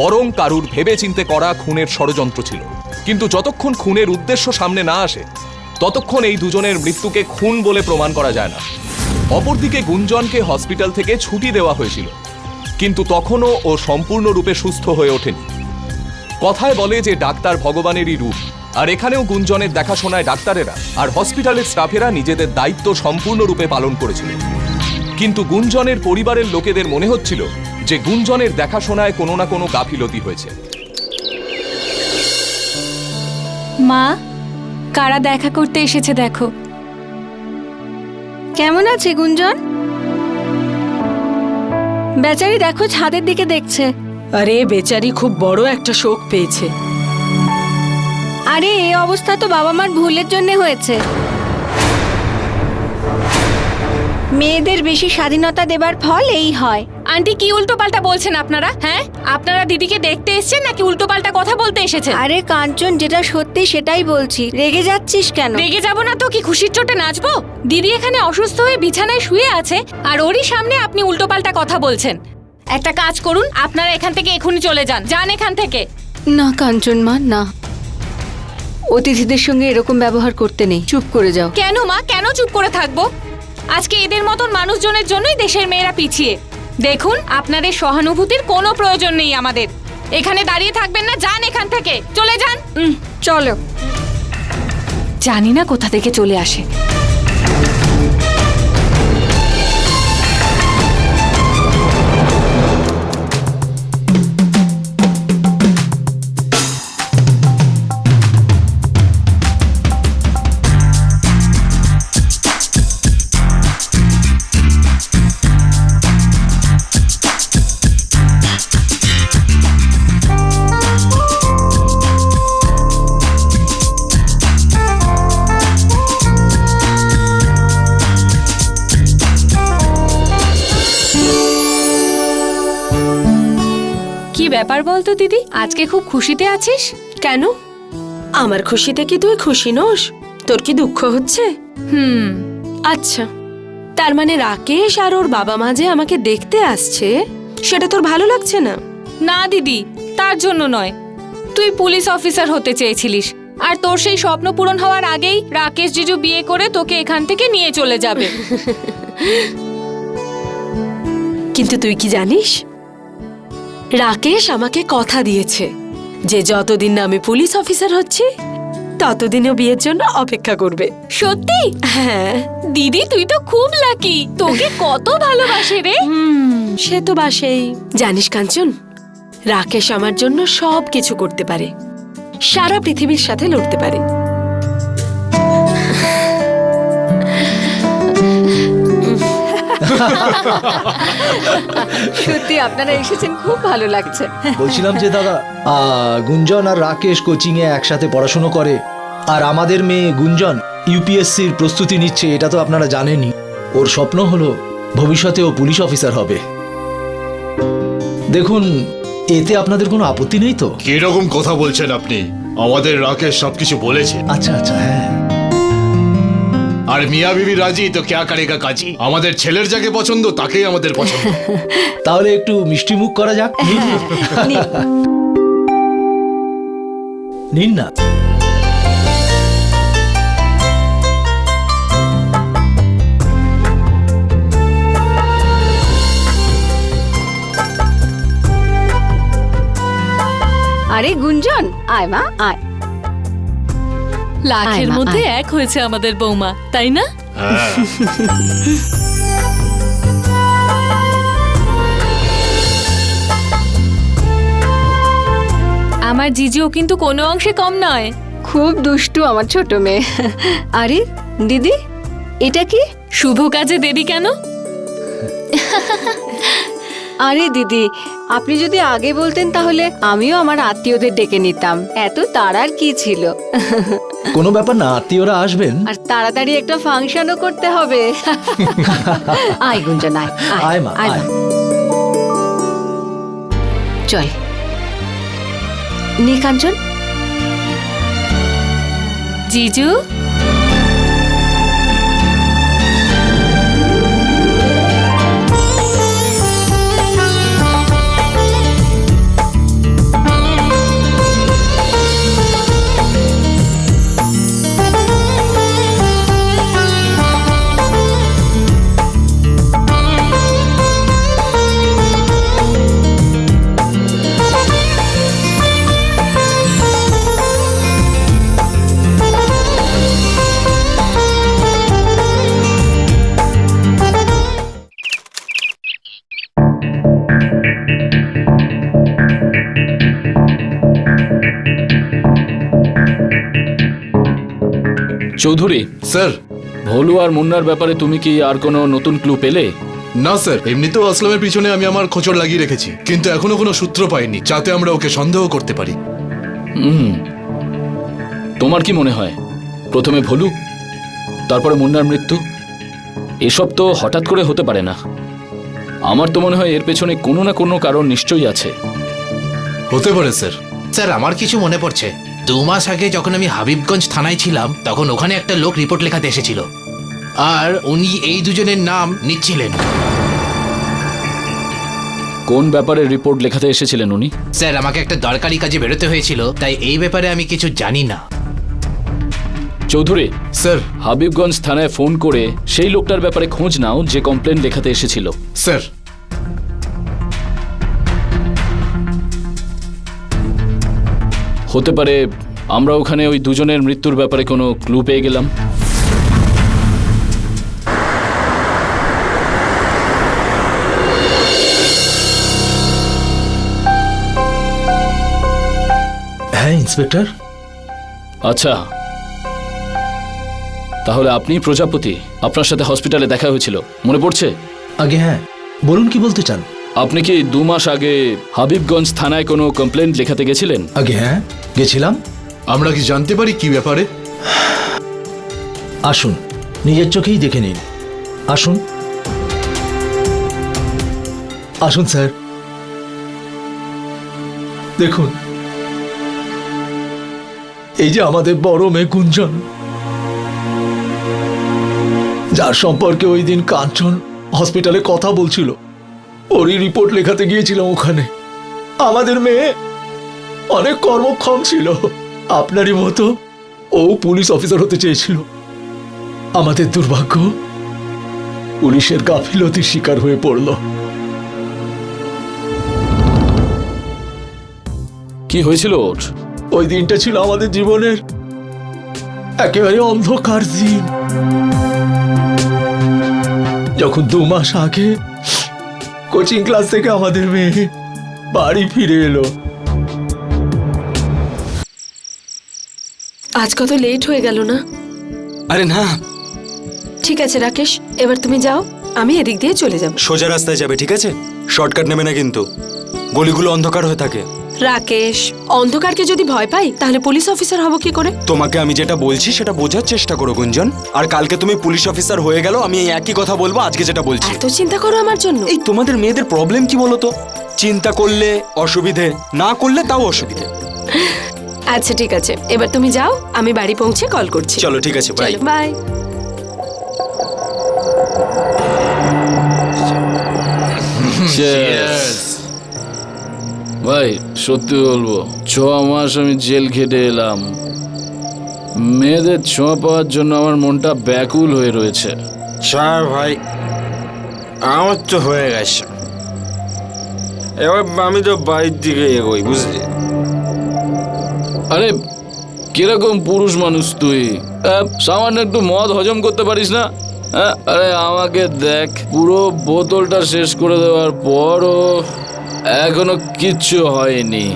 বরং কারুর ভেবেচিন্তে করা খুনের ষড়যন্ত্র ছিল। কিন্তু যতক্ষণ খুনের উদ্দেশ্য সামনে না আসে, ততক্ষণ এই দুজনের মৃত্যুকে খুন বলে প্রমাণ করা যায় না। অপরদিকে গুঞ্জনকে হসপিটাল থেকে ছুটি দেওয়া হয়েছিল, কিন্তু তখনও ও সম্পূর্ণরূপে সুস্থ হয়ে ওঠেনি। কথায় বলে যে ডাক্তার ভগবানেরই রূপ, আর এখানেও গুঞ্জনের দেখাশোনায় ডাক্তারেরা আর হসপিটালের স্টাফেরা নিজেদের দায়িত্ব সম্পূর্ণরূপে পালন করেছিল। কিন্তু গুঞ্জনের পরিবারের লোকেদের মনে হচ্ছিল যে গুঞ্জনের দেখাশোনায় কোনো না কোনো গাফিলতি হয়েছে। মা, কারা দেখা করতে এসেছে দেখো। কেমন আছে গুঞ্জন? বেচারি দেখো ছাদের দিকে দেখছে। আরে বেচারি খুব বড় একটা শোক পেয়েছে। আরে এই অবস্থা তো বাবা মার ভুলের জন্য হয়েছে। মেয়েদের বেশি স্বাধীনতা দেবার ফল এই হয়। আন্টি কি উল্টোপাল্টা বলছেন আপনারা? হ্যাঁ, আপনারা দিদিকে দেখতে এসেছেন নাকি উল্টোপাল্টা কথা বলতে এসেছেন? আরে কাঞ্চন, যেটা সত্যি সেটাই বলছি। রেগে যাচ্ছিস কেন? রেগে যাব না তো কি খুশির চোটে নাচবো? দিদি এখানে অসুস্থ হয়ে বিছানায় শুয়ে আছে, আর ওরই সামনে আপনি উল্টোপাল্টা কথা বলছেন। একটা কাজ করুন, আপনারা এখান থেকে এখনই চলে যান। যান এখান থেকে। না কাঞ্চন মা, না। অতিথিদের সঙ্গে এরকম ব্যবহার করতে নেই, চুপ করে যাও। কেন মা, কেন চুপ করে থাকবো? আজকে এদের মতন মানুষজনের জন্যই দেশের মেয়েরা পিছিয়ে। দেখুন, আপনাদের সহানুভূতির কোনো প্রয়োজন নেই আমাদের। এখানে দাঁড়িয়ে থাকবেন না, যান এখান থেকে, চলে যান। চলো। জানি না কোথা থেকে চলে আসে। কি ব্যাপার বলতো দিদি, আজকে খুব খুশিতে আছিস কেন? আমার খুশিতে কি তুই খুশি নোস? তোর কি দুঃখ হচ্ছে? আচ্ছা, তার মানে রাকেশ আর ওর বাবা মা যে আমাকে দেখতে আসছে সেটা তোর ভালো লাগছে না? না দিদি, তার জন্য নয়। তুই পুলিশ অফিসার হতে চেয়েছিলিস, আর তোর সেই স্বপ্ন পূরণ হওয়ার আগেই রাকেশ জিজু বিয়ে করে তোকে এখান থেকে নিয়ে চলে যাবে। কিন্তু তুই কি জানিস, রাকেশ আমাকে কথা দিয়েছে যে যতদিন না আমি পুলিশ অফিসার হচ্ছি ততদিনও বিয়ের জন্য অপেক্ষা করবে। সত্যি? হ্যাঁ দিদি, তুই তো খুব লাকি, তোকে কত ভালোবাসে রে। সে তো বাসেই। জানিস কাঞ্চন, রাকেশ আমার জন্য সব কিছু করতে পারে, সারা পৃথিবীর সাথে লড়তে পারে। সত্যি আপনারা এসেছেন, খুব ভালো লাগছে। বলছিলাম যে দাদা, গুঞ্জন আর রাকেশ কোচিং এ একসাথে পড়াশুনো করে, আর আমাদের মেয়ে গুঞ্জন ইউপিএসসির প্রস্তুতি নিচ্ছে, এটা তো আপনারা জানেনই। ওর স্বপ্ন হলো ভবিষ্যতে ও পুলিশ অফিসার হবে। দেখুন, এতে আপনাদের কোনো আপত্তি নেই তো? কিরকম কথা বলছেন আপনি? আমাদের রাকেশ সবকিছু বলেছে। আচ্ছা আচ্ছা, হ্যাঁ। আর মিয়া বিবি রাজি তো ক্যা করেগা কাজী। আমাদের ছেলের যাকে পছন্দ তাকেই আমাদের পছন্দ। তাহলে একটু মিষ্টি মুখ করা যাক। নিন না। আরে গুঞ্জন, আয় মা আয়। লাখের আয় মা, মধ্যে আয়। এক হয়েছে আমাদের বৌমা, তাই না? আমার জিজিও কিন্তু কোনো অংশে কম নয়। খুব দুষ্টু আমার ছোট মেয়ে। আরে দিদি, এটা কি? শুভ কাজে দেরি কেন? আরে দিদি, আপনি যদি আগে বলতেন তাহলে আমিও আমার আত্মীয়দের ডেকে নিতাম। এত তাড়ার কি ছিল? কোনো ব্যাপার না, আত্মীয়রা আসবেন। আর তাড়াতাড়ি একটা ফাংশনও করতে হবে। আয় গুঞ্জন, আয় আয় মা, আয়। চল নি কাঞ্চন। জিজু, চৌধুরী স্যার। ভোলু আর মুন্নার ব্যাপারে তুমি কি আর কোনো নতুন ক্লু পেলে? না স্যার, এমনিতেও আসলামের পিছনে আমি আমার খোঁচড় লাগিয়ে রেখেছি, কিন্তু এখনো কোনো সূত্র পাইনি যাতে আমরা ওকে সন্দেহ করতে পারি। তোমার কি মনে হয় প্রথমে ভোলু, তারপরে মুন্নার মৃত্যু? এসব তো হঠাৎ করে হতে পারে না। আমার তো মনে হয় এর পেছনে কোনো না কোনো কারণ নিশ্চয়ই আছে। হতে পারে স্যার। স্যার, আমার কিছু মনে পড়ছে। 2 মাস আগে যখন আমি হাবিবগঞ্জ থানায় ছিলাম তখন ওখানে একটা লোক রিপোর্ট লেখাতে এসেছিল, আর উনি এই দুজনের নাম নিচ্ছিলেন। কোন ব্যাপারে রিপোর্ট লেখাতে এসেছিলেন উনি? স্যার, আমাকে একটা দরকারি কাজে বেরোতে হয়েছিল, তাই এই ব্যাপারে আমি কিছু জানি না। চৌধুরী স্যার। হাবিবগঞ্জ থানায় ফোন করে সেই লোকটার ব্যাপারে খোঁজ নাও যে কমপ্লেন লেখাতে এসেছিল। স্যার। হতে পারে আমরা ওখানে ওই দুজনের মৃত্যুর ব্যাপারে কোনো ক্লু পেয়ে গেলাম। হ্যাঁ ইন্সপেক্টর। আচ্ছা, তাহলে আপনি প্রজাপতি, আপনার সাথে হসপিটালে দেখা হয়েছিল, মনে পড়ছে? আগে হ্যাঁ, বলুন কি বলতে চান? আপনি কি 2 মাস আগে হাবিবগঞ্জ থানায় কোনো কমপ্লেন্ট লেখাতে গেছিলেন? আগে হ্যাঁ গেছিলাম। আমরা কি জানতে পারি কি ব্যাপারে? আসুন নিজের চোখেই দেখে নিন। আসুন আসুন স্যার, দেখুন এই যে আমাদের বড় মেয়ে গুঞ্জন, যার সম্পর্কে ওই দিন কাঞ্চন হসপিটালে কথা বলছিল, ওরই রিপোর্ট লেখাতে গিয়েছিলাম ওখানে। আমাদের মেয়ে অনেক কর্মক্ষম ছিল, আপনারই মতো ও পুলিশ অফিসার হতে চেয়েছিল। আমাদের দুর্ভাগ্য, পুলিশের গাফিলতির শিকার হয়ে পড়ল। কি হয়েছিল ওর? ওই দিনটা ছিল আমাদের জীবনের একেবারে অন্ধকার দিন, যখন 2 মাস আগে কোচিং ক্লাস থেকে আমাদের মেয়ে বাড়ি ফিরে এলো। আজ কত লেট হয়ে গেল না? আরে না, ঠিক আছে রাকেশ, এবার তুমি যাও, আমি এদিক দিয়ে চলে যাব। সোজা রাস্তায় যাবে, ঠিক আছে? শর্টকাট নেবে না কিন্তু, গলিগুলো অন্ধকার হয়ে থাকে। রাকেশ, অন্ধকারকে যদি ভয় পাই তাহলে পুলিশ অফিসার হব কি করে? তোমাকে আমি যেটা বলছি সেটা বোঝার চেষ্টা করো গুঞ্জন। আর কালকে তুমি পুলিশ অফিসার হয়ে গেল, আমি এই একই কথা বলবো আজকে যেটা বলছি। এত চিন্তা করো আমার জন্য? এই তোমাদের মেয়েদের প্রবলেম কি বলো তো? চিন্তা করলে অসুবিধে, না করলে তাও অসুবিধে। আচ্ছা ঠিক আছে, এবার তুমি যাও, আমি বাড়ি পৌঁছে কল করছি। চলো ঠিক আছে, বাই। বাই। ভাই সত্যি বলবো, 6 মাস আমি জেল খেটে এলাম। মেয়েদের ছোঁয়া পাওয়ার জন্য আমার মনটা ব্যাকুল হয়ে রয়েছে। স্যার ভাই, আমার তো হয়ে গেছে, এবার আমি তো বাড়ির দিকে এগোই, বুঝলি? আরে কিরকম পুরুষ মানুষ তুই, সামান্য একটু মদ হজম করতে পারিস না? আরে আমাকে দেখ, পুরো বোতলটা শেষ করে দেওয়ার পরও এখনো কিচ্ছু হয়নি।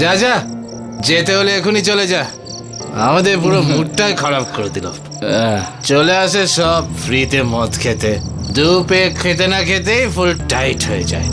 যা যা, যেতে হলে এখনই চলে যা, আমাদের পুরো মুডটাই খারাপ করে দিল। চলে আসে সব ফ্রিতে মদ খেতে, 2 পেগ খেতে না খেতেই ফুল টাইট হয়ে যায়।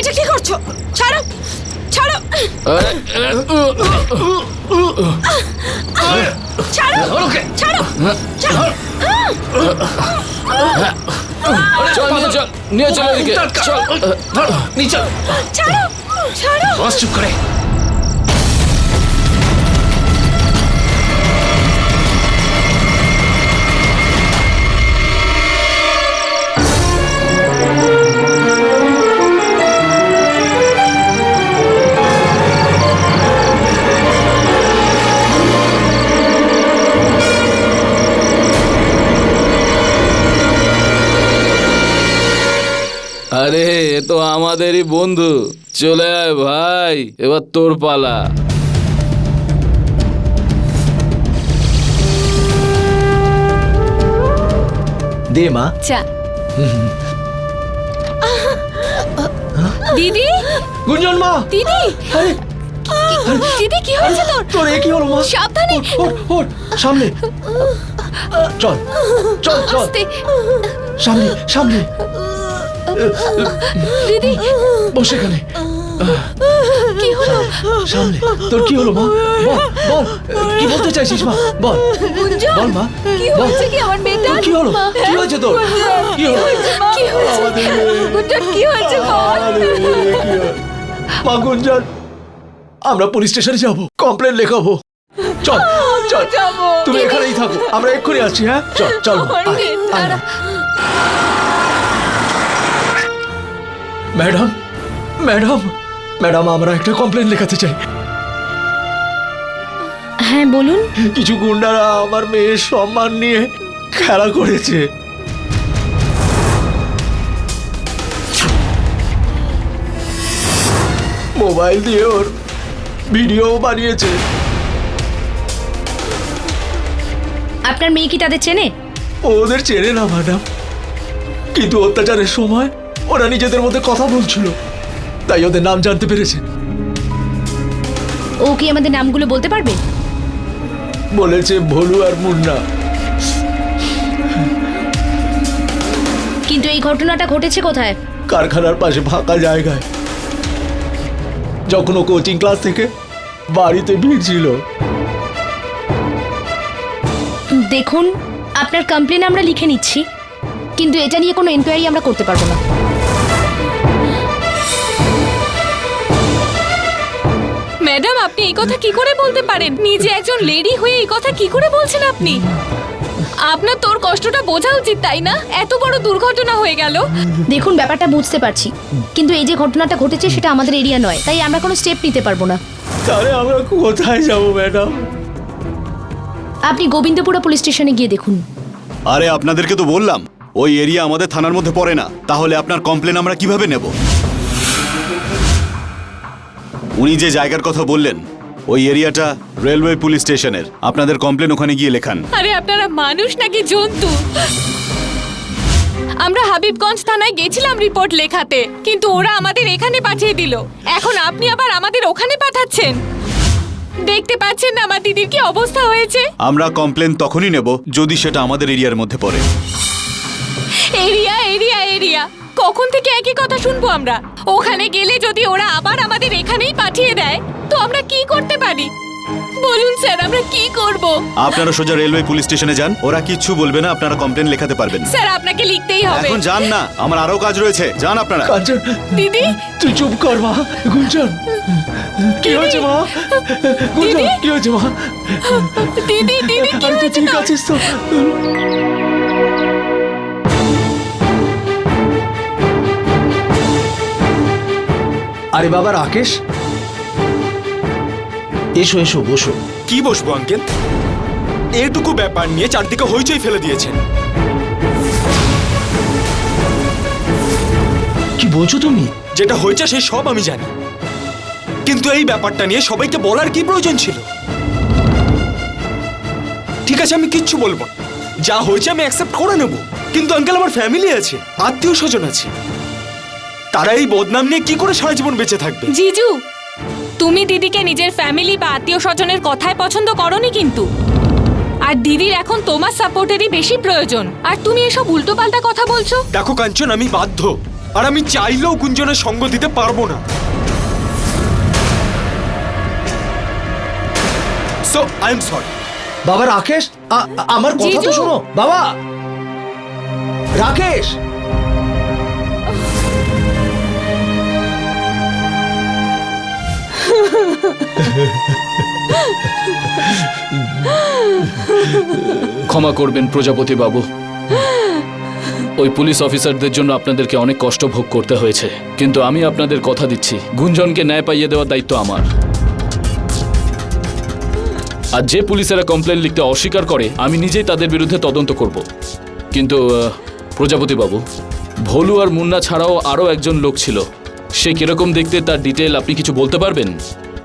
এটা কি করছো? ছাড়ো, ছাড়ো, ছাড়ো, ছাড়ো, ছাড়ো। চল নিয়ে চল এদিকে, চল নিচে ছাড়ো, ছাড়ো। বস চুপ করে। আরে এ তো আমাদেরই বন্ধু, চলে আয় ভাই, এবার তোর পালা। দে মা। চা। দিদি, গুঞ্জন মা। দিদি, দিদি কি হয়েছে তোর? তোর এ কি হলো মা? সাবধানে। ওঠ, ওঠ, সামনে চল, চল চল, সামনে সামনে। দিদি বসে এখানে। কি হলো? সামনে। তোর কি হলো মা? বল বল, কি বলতে চাইছিস মা? বল গুঞ্জন, বল মা, কি বল। হয়েছে কি আমার মেয়েটার? তোর কি হলো? কি হয়েছে তোর? কি হলো? কি হয়েছে? গুঞ্জন কি হয়েছে বল? মা গুঞ্জন, আমরা পুলিশ স্টেশনে যাবো, কমপ্লেন লেখাবো। চল চল তুমি এখানেই থাকো, আমরা এক্ষুনি আসছি। হ্যাঁ চল চল ম্যাডাম ম্যাডাম ম্যাডাম, আমরা একটা কমপ্লেন লেখাতে চাই। হ্যাঁ বলুন। কিছু গুন্ডারা আমার মেয়ের সম্মান নিয়ে খেলা করেছে। মোবাইল দিয়ে ওর ভিডিও বানিয়েছে। আপনার মেয়ে কি তাদের চেনে? ওদের চেনে না ম্যাডাম, কিন্তু অত্যাচারের সময় ওরা নিজেদের মধ্যে কথা বলছিল, তাই ওদের নাম জানতে পেরেছে। ও কি আমাদের নামগুলো বলতে পারবে? বলেছে ভোলু আর মুন্না। কিন্তু এই ঘটনাটা ঘটেছে কোথায়? কারখানার পাশে ফাঁকা জায়গায়, যখন ও কোচিং ক্লাস থেকে বাড়িতে ফিরছিল। দেখুন, আপনার কমপ্লেন আমরা লিখে নিচ্ছি, কিন্তু এটা নিয়ে কোনো এনকোয়ারি আমরা করতে পারবো না। ম্যাডাম, আপনি এই কথা কি করে বলতে পারেন? নিজে একজন লেডি হয়ে এই কথা কি করে বলছেন আপনি? আপনার তোর কষ্টটা বোঝা উচিত, তাই না? এত বড় দুর্ঘটনা হয়ে গেল। দেখুন, ব্যাপারটা বুঝতে পারছি, কিন্তু এই যে ঘটনাটা ঘটেছে সেটা আমাদের এরিয়া নয়, তাই আমরা কোনো স্টেপ নিতে পারবো না। তাহলে আমরা কোথায় যাব ম্যাডাম? আপনি গোবিন্দপুরা পুলিশ স্টেশনে গিয়ে দেখুন। আরে আপনাদেরকে তো বললাম ওই এরিয়া আমাদের থানার মধ্যে পড়ে না, তাহলে আপনার কমপ্লেন আমরা কিভাবে নেব? উনি যে জায়গার কথা বললেন ওই এরিয়াটা রেলওয়ে পুলিশ স্টেশনের, আপনাদের কমপ্লেন ওখানে গিয়ে লেখান। আরে আপনারা মানুষ নাকি জন্তু? আমরা হাবিবগঞ্জ থানায় গেছিলাম রিপোর্ট লেখাতে, কিন্তু ওরা আমাদের এখানে পাঠিয়ে দিল। এখন আপনি আবার আমাদের ওখানে পাঠাচ্ছেন। দেখতে পাচ্ছেন না আমার দিদির কি অবস্থা হয়েছে? আমরা কমপ্লেন তখনই নেব যদি সেটা আমাদের এরিয়ার মধ্যে পড়ে। এরিয়া এরিয়া এরিয়া, কখন থেকে একই কথা শুনবো আমরা? ওখানে গেলে যদি ওরা আবার আমাদের এখানেই পাঠিয়ে দেয় তো আমরা কি করতে পারি বলুন স্যার, আমরা কি করব? আপনারা সোজা রেলওয়ে পুলিশ স্টেশনে যান, ওরা কিচ্ছু বলবে না, আপনারা কমপ্লেন লেখাতে পারবেন। স্যার, আপনাকে লিখতেই হবে। এখন যান না, আমার আরো কাজ রয়েছে, যান আপনারা। কাঞ্চন, দিদি তুই চুপ কর মা। গুঞ্জন, কি হয়েছে মা? গুঞ্জন, কি হয়েছে মা? দিদি দিদি কি আরে তুই হয়েছে? ঠিক আছিস তো? আরে বাবা রাকেশ, এসো এসো বসো। কি বসবো আঙ্কেল? এটুকু ব্যাপার নিয়ে চারদিকে হইচই ফেলে দিয়েছেন। কি বলছো তুমি? যেটা হয়েছে সেই সব আমি জানি, কিন্তু এই ব্যাপারটা নিয়ে সবাইকে বলার কি প্রয়োজন ছিল? ঠিক আছে, আমি কিচ্ছু বলবো না, যা হয়েছে আমি অ্যাকসেপ্ট করে নেব, কিন্তু আঙ্কেল আমার ফ্যামিলি আছে, আত্মীয় স্বজন আছে, তারা এই বদনাম নিয়ে কি করে সারা জীবন বেঁচে থাকবে? জিজু, তুমি দিদিকে নিজের ফ্যামিলি বা আত্মীয় স্বজনের কথায় পছন্দ করনি কিন্তু, আর দিদির এখন তোমার সাপোর্টেরই বেশি প্রয়োজন, আর তুমি এসব উল্টোপাল্টা কথা বলছো। দেখো কাঞ্চন, আমি বাধ্য, আর আমি চাইলেও গুঞ্জনের সঙ্গ দিতে পারবো না। So I am sorry. বাবা রাকেশ, আমার কথা তো জিজু। শোনো বাবা। রাকেশ, ক্ষমা করবেন প্রজাপতি বাবু, ওই পুলিশ অফিসারদের জন্য আপনাদেরকে অনেক কষ্ট ভোগ করতে হয়েছে, কিন্তু আমি আপনাদের কথা দিচ্ছি গুঞ্জনকে ন্যায় পাইয়ে দেওয়ার দায়িত্ব আমার। আর যে পুলিশেরা কমপ্লেন লিখতে অস্বীকার করে আমি নিজেই তাদের বিরুদ্ধে তদন্ত করব। কিন্তু প্রজাপতি বাবু, ভোলু আর মুন্না ছাড়াও আরও একজন লোক ছিল, সে কিরকম দেখতে তার ডিটেল আপনি কিছু বলতে পারবেন?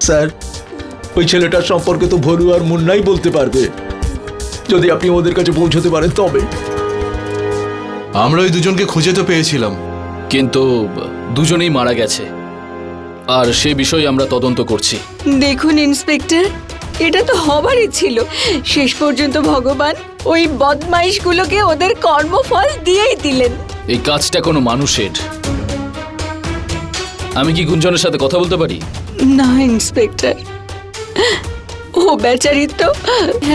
স্যার, ওই ছেলেটার সম্পর্কে তো ভোলু আর মুন্নাই বলতে পারবে, যদি আপনি ওদের কাছে পৌঁছতে পারেন তবে। আমরা ওই দুজনকে খুঁজে তো পেয়েছিলাম, কিন্তু দুজনেই মারা গেছে, আর সে বিষয়ে আমরা তদন্ত করছি। দেখুন ইন্সপেক্টর, এটা তো হবারই ছিল। শেষ পর্যন্ত ভগবান ওই বদমাইশগুলোকে ওদের কর্মফল দিয়েই দিলেন। এই কাজটা কোনো মানুষের। আমি কি গুঞ্জনের সাথে কথা বলতে পারি? না ইন্সপেক্টর, ও বেচারি তো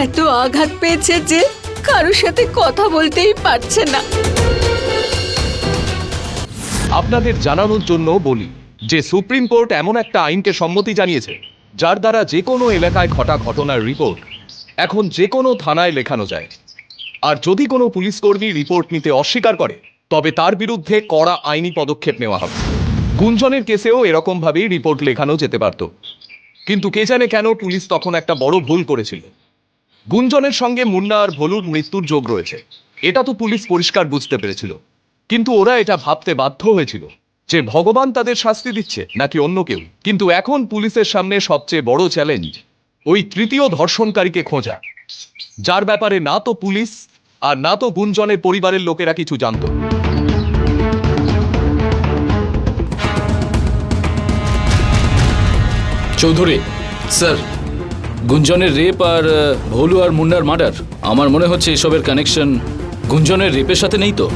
এত আঘাত পেয়েছে যে কারোর সাথে কথা বলতেই পারছে না। আপনাদের জানানোর জন্য বলি যে সুপ্রিম কোর্ট এমন একটা আইনকে সম্মতি জানিয়েছে যার দ্বারা যে কোনো এলাকায় ঘটা ঘটনার রিপোর্ট এখন যে কোনো থানায় লেখানো যায়। আর যদি কোনো পুলিশ কর্মী রিপোর্ট নিতে অস্বীকার করে তবে তার বিরুদ্ধে কড়া আইনি পদক্ষেপ নেওয়া হবে। গুঞ্জনের কেসেও এরকম ভাবেই রিপোর্ট লেখানো যেতে পারত, কিন্তু কে জানে কেন পুলিশ তখন একটা বড় ভুল করেছিল। গুঞ্জনের সঙ্গে মুন্না আর ভলুর মৃত্যুর যোগ রয়েছে, এটা তো পুলিশ পরিষ্কার বুঝতে পেরেছিল, কিন্তু ওরা এটা ভাবতে বাধ্য হয়েছিল যে ভগবান তাদের শাস্তি দিচ্ছে নাকি অন্য কেউ। কিন্তু এখন পুলিশের সামনে সবচেয়ে বড় চ্যালেঞ্জ ওই তৃতীয় ধর্ষণকারীকে খোঁজা, যার ব্যাপারে না তো পুলিশ আর না তো গুঞ্জনের পরিবারের লোকেরা কিছু জানত। চৌধুরী স্যার, গুঞ্জনের রেপ আর ভোলু আর মুন্নার মার্ডার, আমার মনে হচ্ছে এসবের কানেকশন গুঞ্জনের রেপের সাথে নেই তো?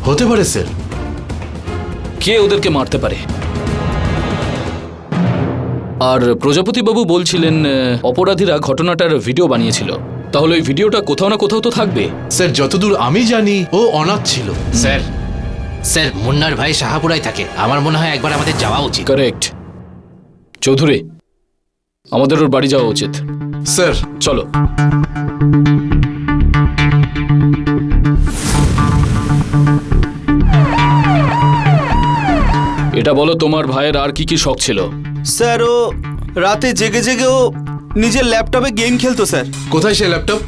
হতে পারে স্যার। কে ওদেরকে মারতে পারে? আর প্রজাপতি বাবু বলছিলেন অপরাধীরা ঘটনাটার ভিডিও বানিয়েছিল, তাহলে ওই ভিডিওটা কোথাও না কোথাও তো থাকবে। স্যার, যতদূর আমি জানি ও অনাথ ছিল। স্যার, স্যার মুন্নার ভাই শাহাপুরাই থাকে, আমার মনে হয় একবার আমাদের যাওয়া উচিত। কারেক্ট। চৌধুরী, আমাদের ওর বাড়ি যাওয়া উচিত। স্যার চলো। এটা বলো, তোমার ভাইয়ের আর কি কি শখ ছিল? স্যার, ও রাতে জেগে জেগে ও নিজের ল্যাপটপে গেম খেলতো স্যার। কোথায় সে ল্যাপটপ?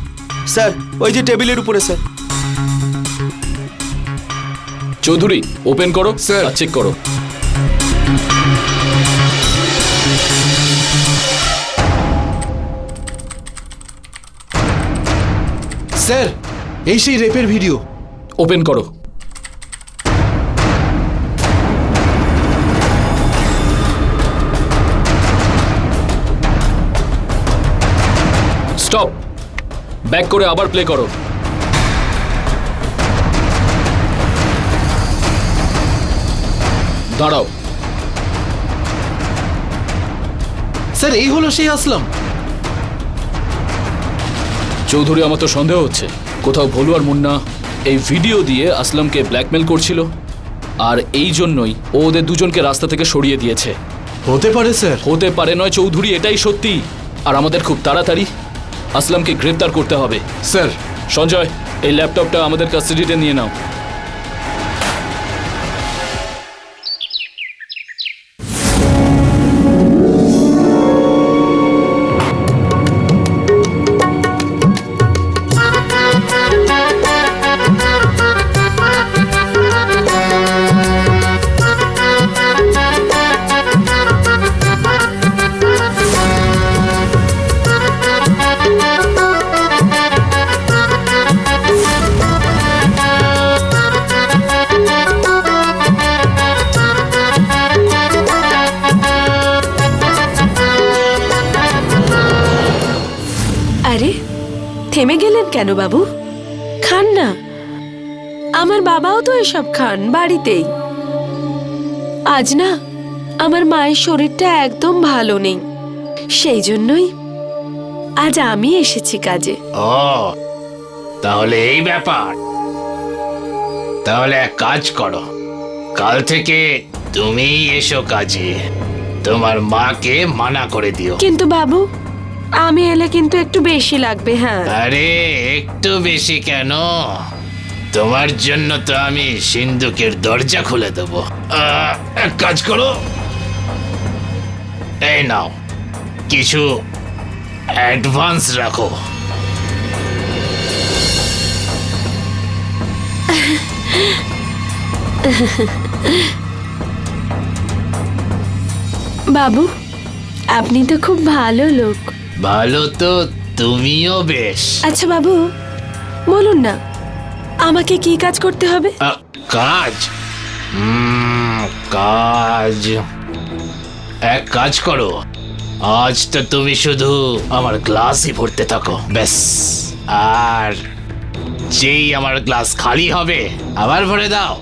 স্যার, ওই যে টেবিলের উপরে স্যার। চৌধুরী, ওপেন করো স্যার। আর চেক করো। স্যার, এই সেই রেপের ভিডিও। ওপেন করো। স্টপ। ব্যাক করে আবার প্লে করো। দাঁড়াও। স্যার, এই হলো সেই আসলাম। চৌধুরী, আমার তো সন্দেহ হচ্ছে কোথাও ভোলু আর মুন্না এই ভিডিও দিয়ে আসলামকে ব্ল্যাকমেল করছিল, আর এই জন্যই ও ওদের দুজনকে রাস্তা থেকে সরিয়ে দিয়েছে। হতে পারে স্যার। হতে পারে নয় চৌধুরী, এটাই সত্যি। আর আমাদের খুব তাড়াতাড়ি আসলামকে গ্রেপ্তার করতে হবে। স্যার। সঞ্জয়, এই ল্যাপটপটা আমাদের কাস্টাডিতে নিয়ে নাও। আরে, থেমে গেলেন কেন বাবু? খান না। আমার বাবাও তো এসব খান বাড়িতেই। আজ না আমার মায়ের শরীরটা একদম ভালো নেই, সেই জন্যই আজ আমি এসেছি কাজে। ও, তাহলে এই ব্যাপার। তাহলে এক কাজ করো, কাল থেকে তুমি এসো কাজে, তোমার মাকে মানা করে দিও। কিন্তু বাবু, আমি এলে কিন্তু একটু বেশি লাগবে। হ্যাঁ। আরে একটু বেশি কেন, তোমার জন্য তো আমি সিন্ধুকের দরজা খুলে দেবো। এক কাজ করো, এই নাও কিছু অ্যাডভান্স রাখো। বাবু, আপনি তো খুব ভালো লোক। ভালো তো তুমিও বেশ। আচ্ছা বাবু, বলুন না আমাকে কি কাজ করতে হবে? কাজ? কাজ এক কাজ করো, আজ তো তুমি শুধু আমার গ্লাসই ভরতে থাকো, ব্যাস। আর যেই আমার গ্লাস খালি হবে আবার ভরে দাও,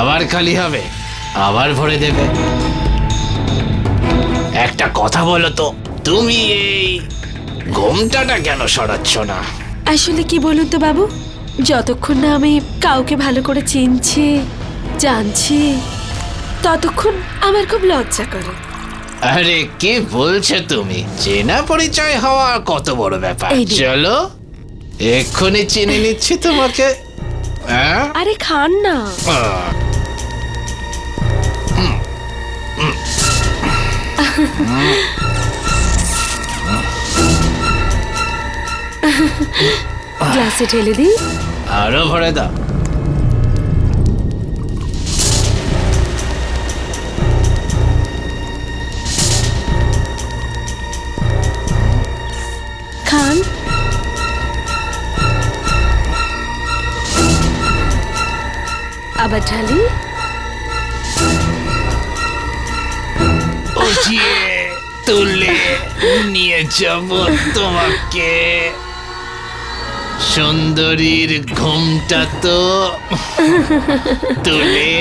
আবার খালি হবে আবার ভরে দেবে। একটা কথা বলো তো, তুমি এই ঘোমটাটা কেন সরাচ্ছ না? আসলে কি বলুন তো বাবু, যতক্ষণ না আমি কাউকে ভালো করে চিনছি জানছি ততক্ষণ আমার খুব লজ্জা করে। আরে কি বলছো তুমি? চেনা পরিচয় হওয়া আর কত বড় ব্যাপার। এই দিন। চলো এক্ষুনি চিনে নিচ্ছি তোমাকে। হ্যাঁ? আরে খান না। আহ, গ্লাসে ঢেলে দিই। আরো ভরে দাও। খান। আবার ঢালি। উঠিয়ে তুলে নিয়ে যাব তোমাকে। সুন্দরীর ঘুমটা তো তুলে।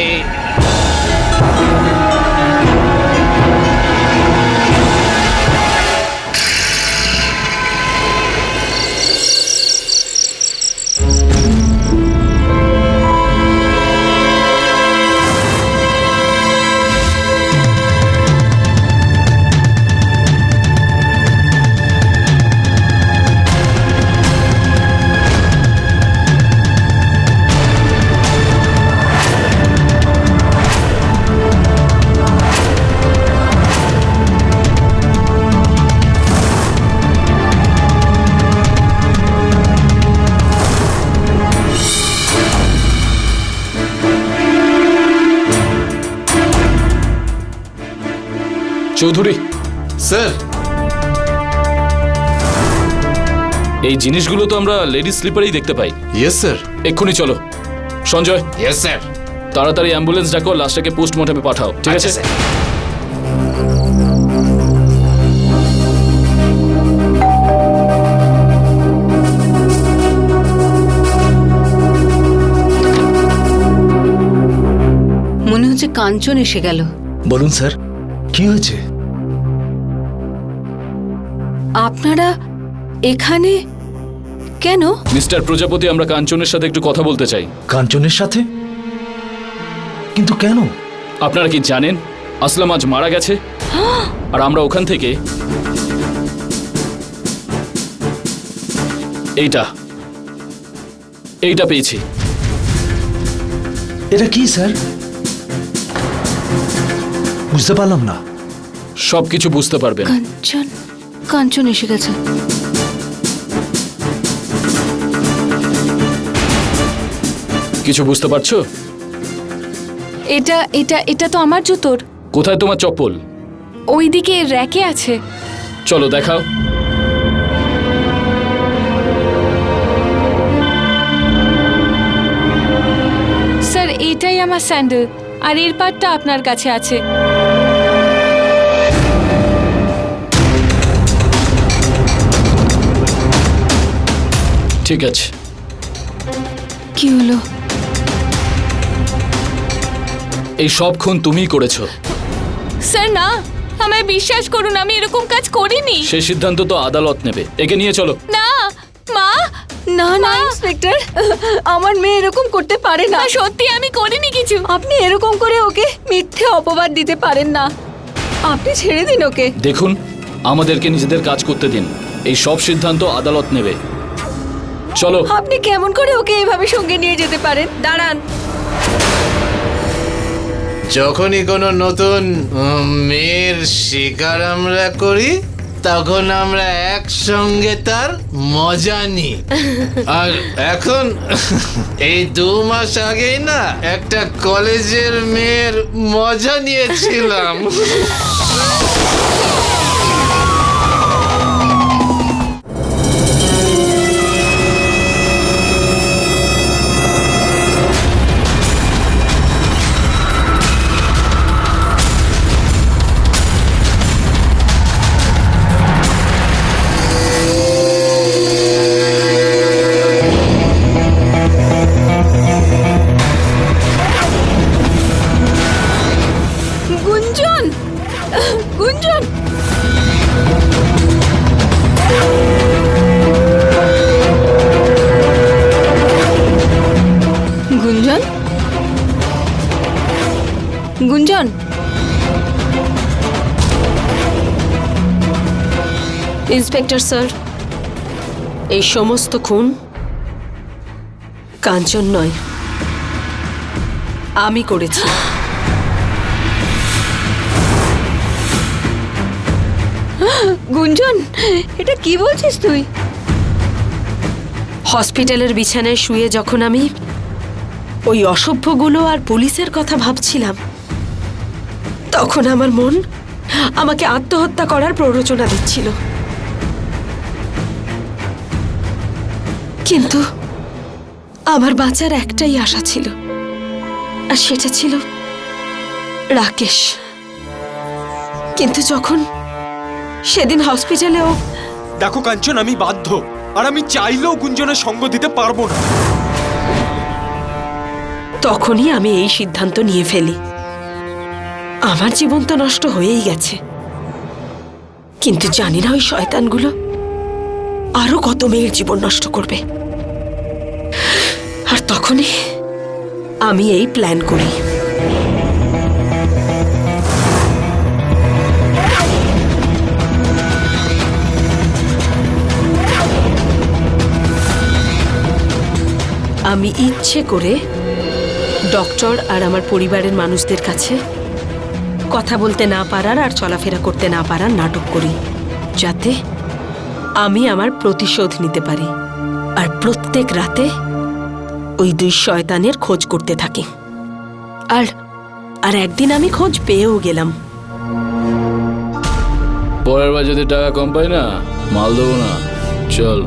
চৌধুরী, স্যার, এই জিনিসগুলো তো আমরা লেডিস স্লিপারেই দেখতে পাই। Yes sir. এক্ষুনি চলো। Sanjay, yes sir. তাড়াতাড়ি অ্যাম্বুলেন্স ডাকো, লাশটাকে পোস্টমর্টমে পাঠাও, ঠিক আছে? স্যার। মনে হচ্ছে কাঞ্চন এসে গেল। বলুন স্যার, কি হয়েছে? আপনারা এখানে কেন? মিস্টার প্রজাপতি, আমরা কাঞ্চনের সাথে একটু কথা বলতে চাই। কাঞ্চনের সাথে? কিন্তু কেন? আপনারা কি জানেন আসলাম আজ মারা গেছে? আর আমরা ওখান থেকে এইটা পেয়েছি। এটা কি স্যার? বুঝতে পারলাম না। সবকিছু বুঝতে পারবেন। কাঞ্চন, কাঞ্চন এসে গেছে। কিছু বুঝতে পারছো? এটা এটা এটা তো আমার জুতোর। কোথায় তোমার চপ্পল? ওইদিকে র্যাকে আছে। চলো দেখাও। স্যার, এটাই আমার স্যান্ডেল, আর এর পাটটা আপনার কাছে আছে। ঠিক আছে। কি হলো? এই সব খুন তুমিই করেছো। স্যার না, আমায় বিশ্বাস করুন, আমি এরকম কাজ করিনি। সেই সিদ্ধান্ত তো আদালত নেবে। একে নিয়ে চলো। না মা, না না ইন্সপেক্টর, আমার মেয়ে এরকম করতে পারে না। সত্যি আমি করিনি কিছু। আপনি এরকম করে ওকে মিথ্যে অপবাদ দিতে পারেন না। আপনি ছেড়ে দিন ওকে। দেখুন, আমাদেরকে নিজেদের কাজ করতে দিন। এই সব সিদ্ধান্ত আদালত নেবে। চলো। আপনি কেমন করে ওকে এভাবে সঙ্গে নিয়ে যেতে পারেন? দাঁড়ান। যখনই কোনো নতুন মেয়ের শিকার আমরা করি, তখন আমরা একসঙ্গে তার মজা নিই। আর এখন এই 2 মাস আগেই না একটা কলেজের মেয়ের মজা নিয়েছিলাম। গুঞ্জন, গুঞ্জন, গুঞ্জন, গুঞ্জন। ইন্সপেক্টর স্যার, এই সমস্ত খুন কাঞ্চন নয়, আমি করেছি। গুঞ্জন, এটা কি বলছিস তুই? হসপিটালের বিছানায় শুয়ে যখন আমি ওই অসভ্যগুলো আর পুলিশের কথা ভাবছিলাম, তখন আমার মন আমাকে আত্মহত্যা করার প্ররোচনা দিচ্ছিল। কিন্তু আমার বাঁচার একটাই আশা ছিল, আর সেটা ছিল রাকেশ। কিন্তু যখন সেদিন হসপিটালেও দেখো কাঞ্চন, আমি বাধ্য, আর আমি চাইলেও গুঞ্জনের সঙ্গ দিতে পারবো না। তখনই আমি এই সিদ্ধান্ত নিয়ে ফেলি। আমার জীবন তো নষ্ট হয়েই গেছে, কিন্তু জানি না ওই শয়তানগুলো আরো কত মেয়ের জীবন নষ্ট করবে। আর তখনই আমি এই প্ল্যান করি। আমি ইচ্ছে করে ডক্টর আর আমার পরিবারের মানুষদের কাছে কথা বলতে না পারার আর চলাফেরা করতে না পারার নাটক করি, যাতে আমি আমার প্রতিশোধ নিতে পারি। আর প্রত্যেক রাতে ওই দুই শয়তানের খোঁজ করতে থাকি। আর একদিন আমি খোঁজ পেয়েও গেলাম। পরের বার যদি টাকা কম পাই না, মাল দেবো না। চল।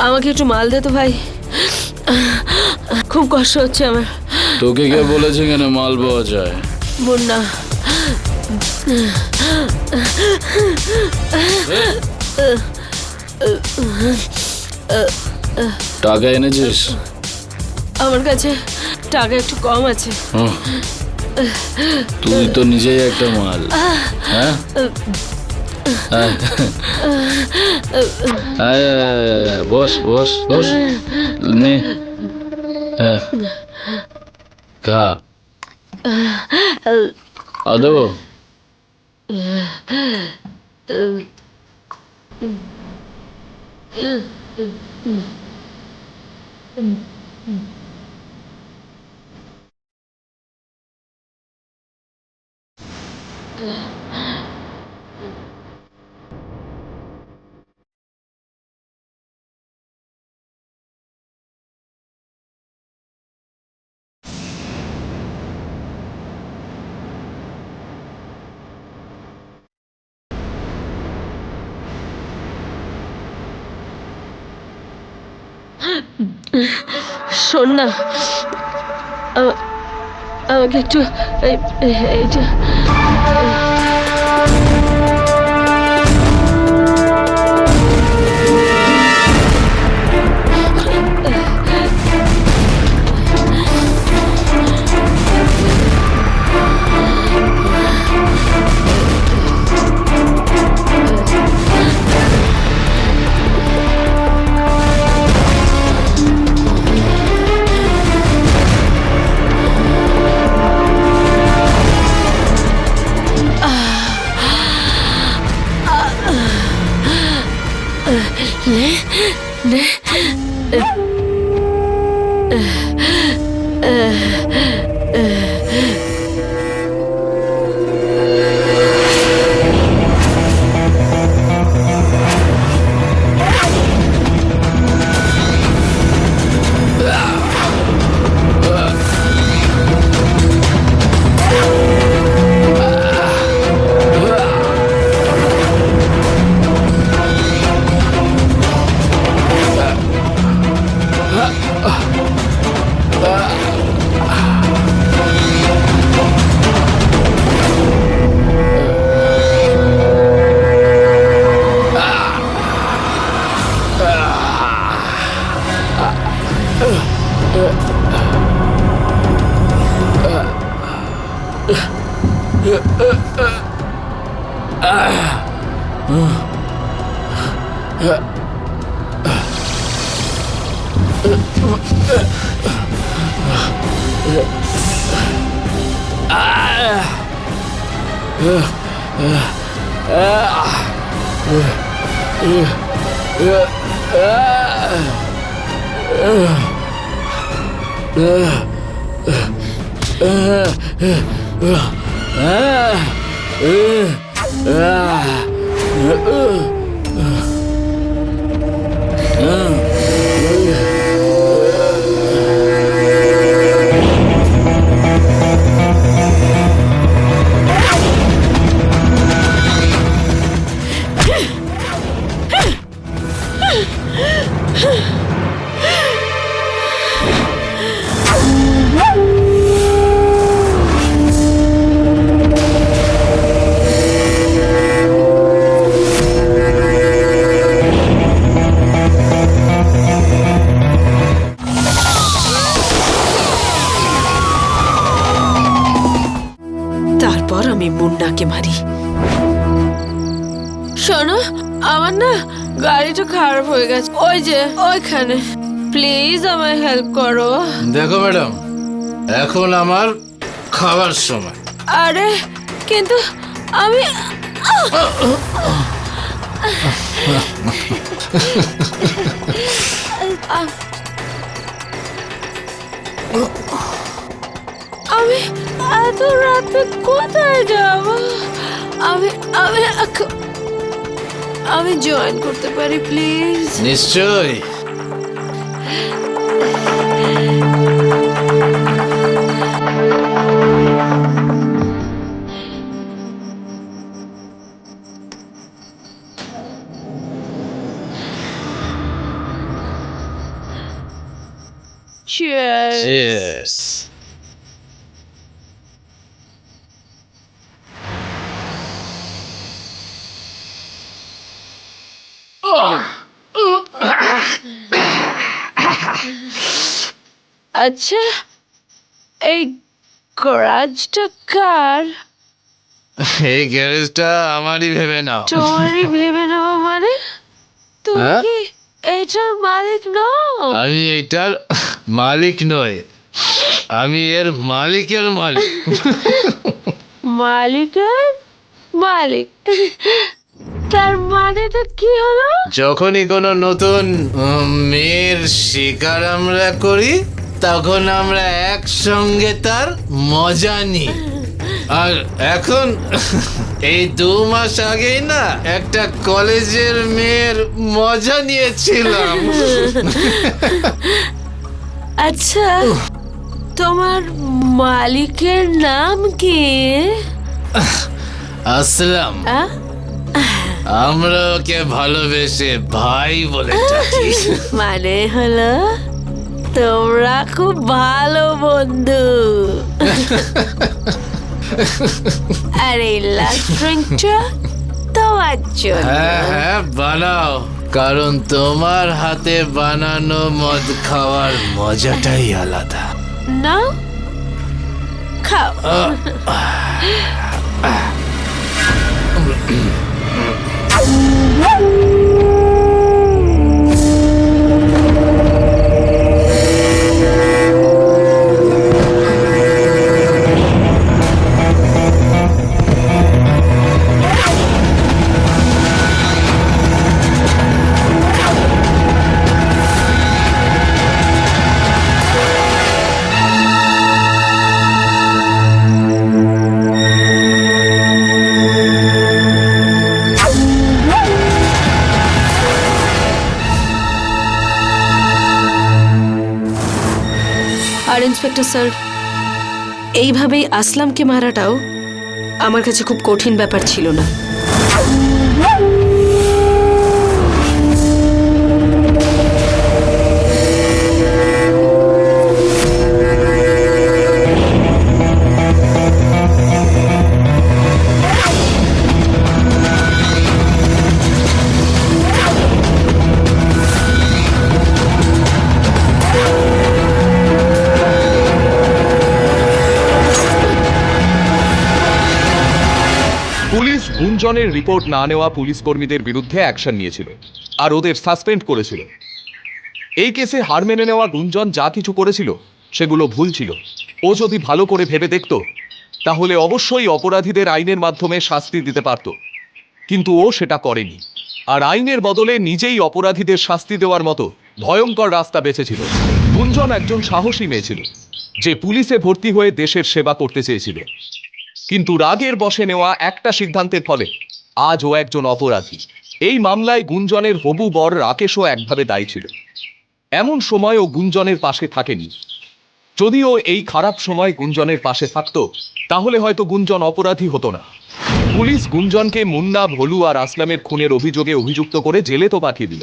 আমাকে একটু মাল দে তো ভাই, খুব কষ্ট হচ্ছে আমার। তোকে কে বলেছে কেন মাল পাওয়া যায়? মুন্না। টাকা এনেছিস? আমার কাছে টাকা একটু কম আছে। তুই তো নিজেই একটা মাল। হ্যাঁ, বস বস বস, নে খা। দেবো? শোন না, আমাকে একটু এইটা তারপর আমি মুন্নাকে মারি। শোনো, আমার না গাড়িটা খারাপ হয়ে গেছে, ওই যে ওইখানে। প্লিজ আমায় হেল্প করো। দেখো ম্যাডাম, এখন আমার খাবার সময়। আরে কিন্তু আমি আমি এত রাতে কোথায় যাব? আমি আমি আমি জয়েন করতে পারি প্লিজ? নিশ্চয়ই। Cheers. আচ্ছা, এই গ্যারেজটা কার? এই গ্যারেজটা আমারই ভেবে নাও। তোমারই ভেবে নেওয়া মানে? তুমি হ্যাঁ? কি এটার মালিক নও? আমি এটার মালিক নই, আমি এর মালিকের মালিক। মালিকের মালিক? তার মানেটা কি হলো? যখনই কোনো নতুন মেয়ের শিকার আমরা করি, তখন আমরা একসঙ্গে তার মজা নিই। আর এখন এই 2 মাস আগেই না একটা কলেজের মেয়ের মজা নিয়েছিলাম। আচ্ছা, তোমার মালিকের নাম কি? আসলাম। আমরা ওকে ভালোবেসে ভাই বলে ডাকি। মানে হলো তোমরা খুব ভালো বন্ধু। আর এই লাস্ট ড্রিঙ্কটা তোমার জন্য। হ্যাঁ হ্যাঁ, বানাও, কারণ তোমার হাতে বানানো মদ খাওয়ার মজাটাই আলাদা। নাও, খাও। আর ইন্সপেক্টর স্যার, এইভাবেই আসলামকে মারাটাও আমার কাছে খুব কঠিন ব্যাপার ছিল না। পুলিশ গুঞ্জনের রিপোর্ট না নেওয়া পুলিশ কর্মীদের বিরুদ্ধে অ্যাকশন নিয়েছিল আর ওদের সাসপেন্ড করেছিল। এই কেসে হার মেনে নেওয়া গুঞ্জন যা কিছু করেছিল সেগুলো ভুল ছিল। ও যদি ভালো করে ভেবে দেখত তাহলে অবশ্যই অপরাধীদের আইনের মাধ্যমে শাস্তি দিতে পারত, কিন্তু ও সেটা করেনি। আর আইনের বদলে নিজেই অপরাধীদের শাস্তি দেওয়ার মতো ভয়ঙ্কর রাস্তা বেছেছিল। গুঞ্জন একজন সাহসী মেয়ে ছিল, যে পুলিশে ভর্তি হয়ে দেশের সেবা করতে চেয়েছিল, কিন্তু রাগের বশে নেওয়া একটা সিদ্ধান্তের ফলে আজ ও একজন অপরাধী। এই মামলায় গুঞ্জনের হবু বর রাকেশও একভাবে দায়ী ছিল। এমন সময় ও গুঞ্জনের পাশে থাকেনি। যদিও এই খারাপ সময় গুঞ্জনের পাশে থাকতো তাহলে হয়তো গুঞ্জন অপরাধী হতো না। পুলিশ গুঞ্জনকে মুন্না, ভোলু আর আসলামের খুনের অভিযোগে অভিযুক্ত করে জেলে তো পাঠিয়ে দিল,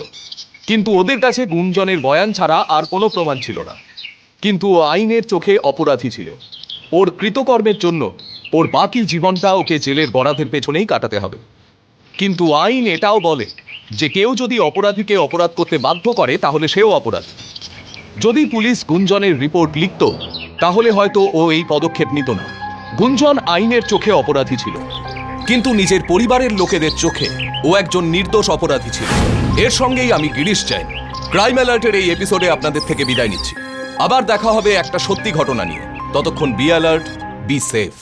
কিন্তু ওদের কাছে গুঞ্জনের বয়ান ছাড়া আর কোনো প্রমাণ ছিল না। কিন্তু ও আইনের চোখে অপরাধী ছিল। ওর কৃতকর্মের জন্য ওর বাকি জীবনটা ওকে জেলের বরাতের পেছনেই কাটাতে হবে। কিন্তু আইন এটাও বলে যে কেউ যদি অপরাধীকে অপরাধ করতে বাধ্য করে তাহলে সেও অপরাধী। যদি পুলিশ গুঞ্জনের রিপোর্ট লিখত তাহলে হয়তো ও এই পদক্ষেপ নিত না। গুঞ্জন আইনের চোখে অপরাধী ছিল, কিন্তু নিজের পরিবারের লোকেদের চোখে ও একজন নির্দোষ অপরাধী ছিল। এর সঙ্গেই আমি গিরিশ জৈন ক্রাইম অ্যালার্টের এই এপিসোডে আপনাদের থেকে বিদায় নিচ্ছি। আবার দেখা হবে একটা সত্যি ঘটনা নিয়ে। ততক্ষণ বি অ্যালার্ট, বি সেফ।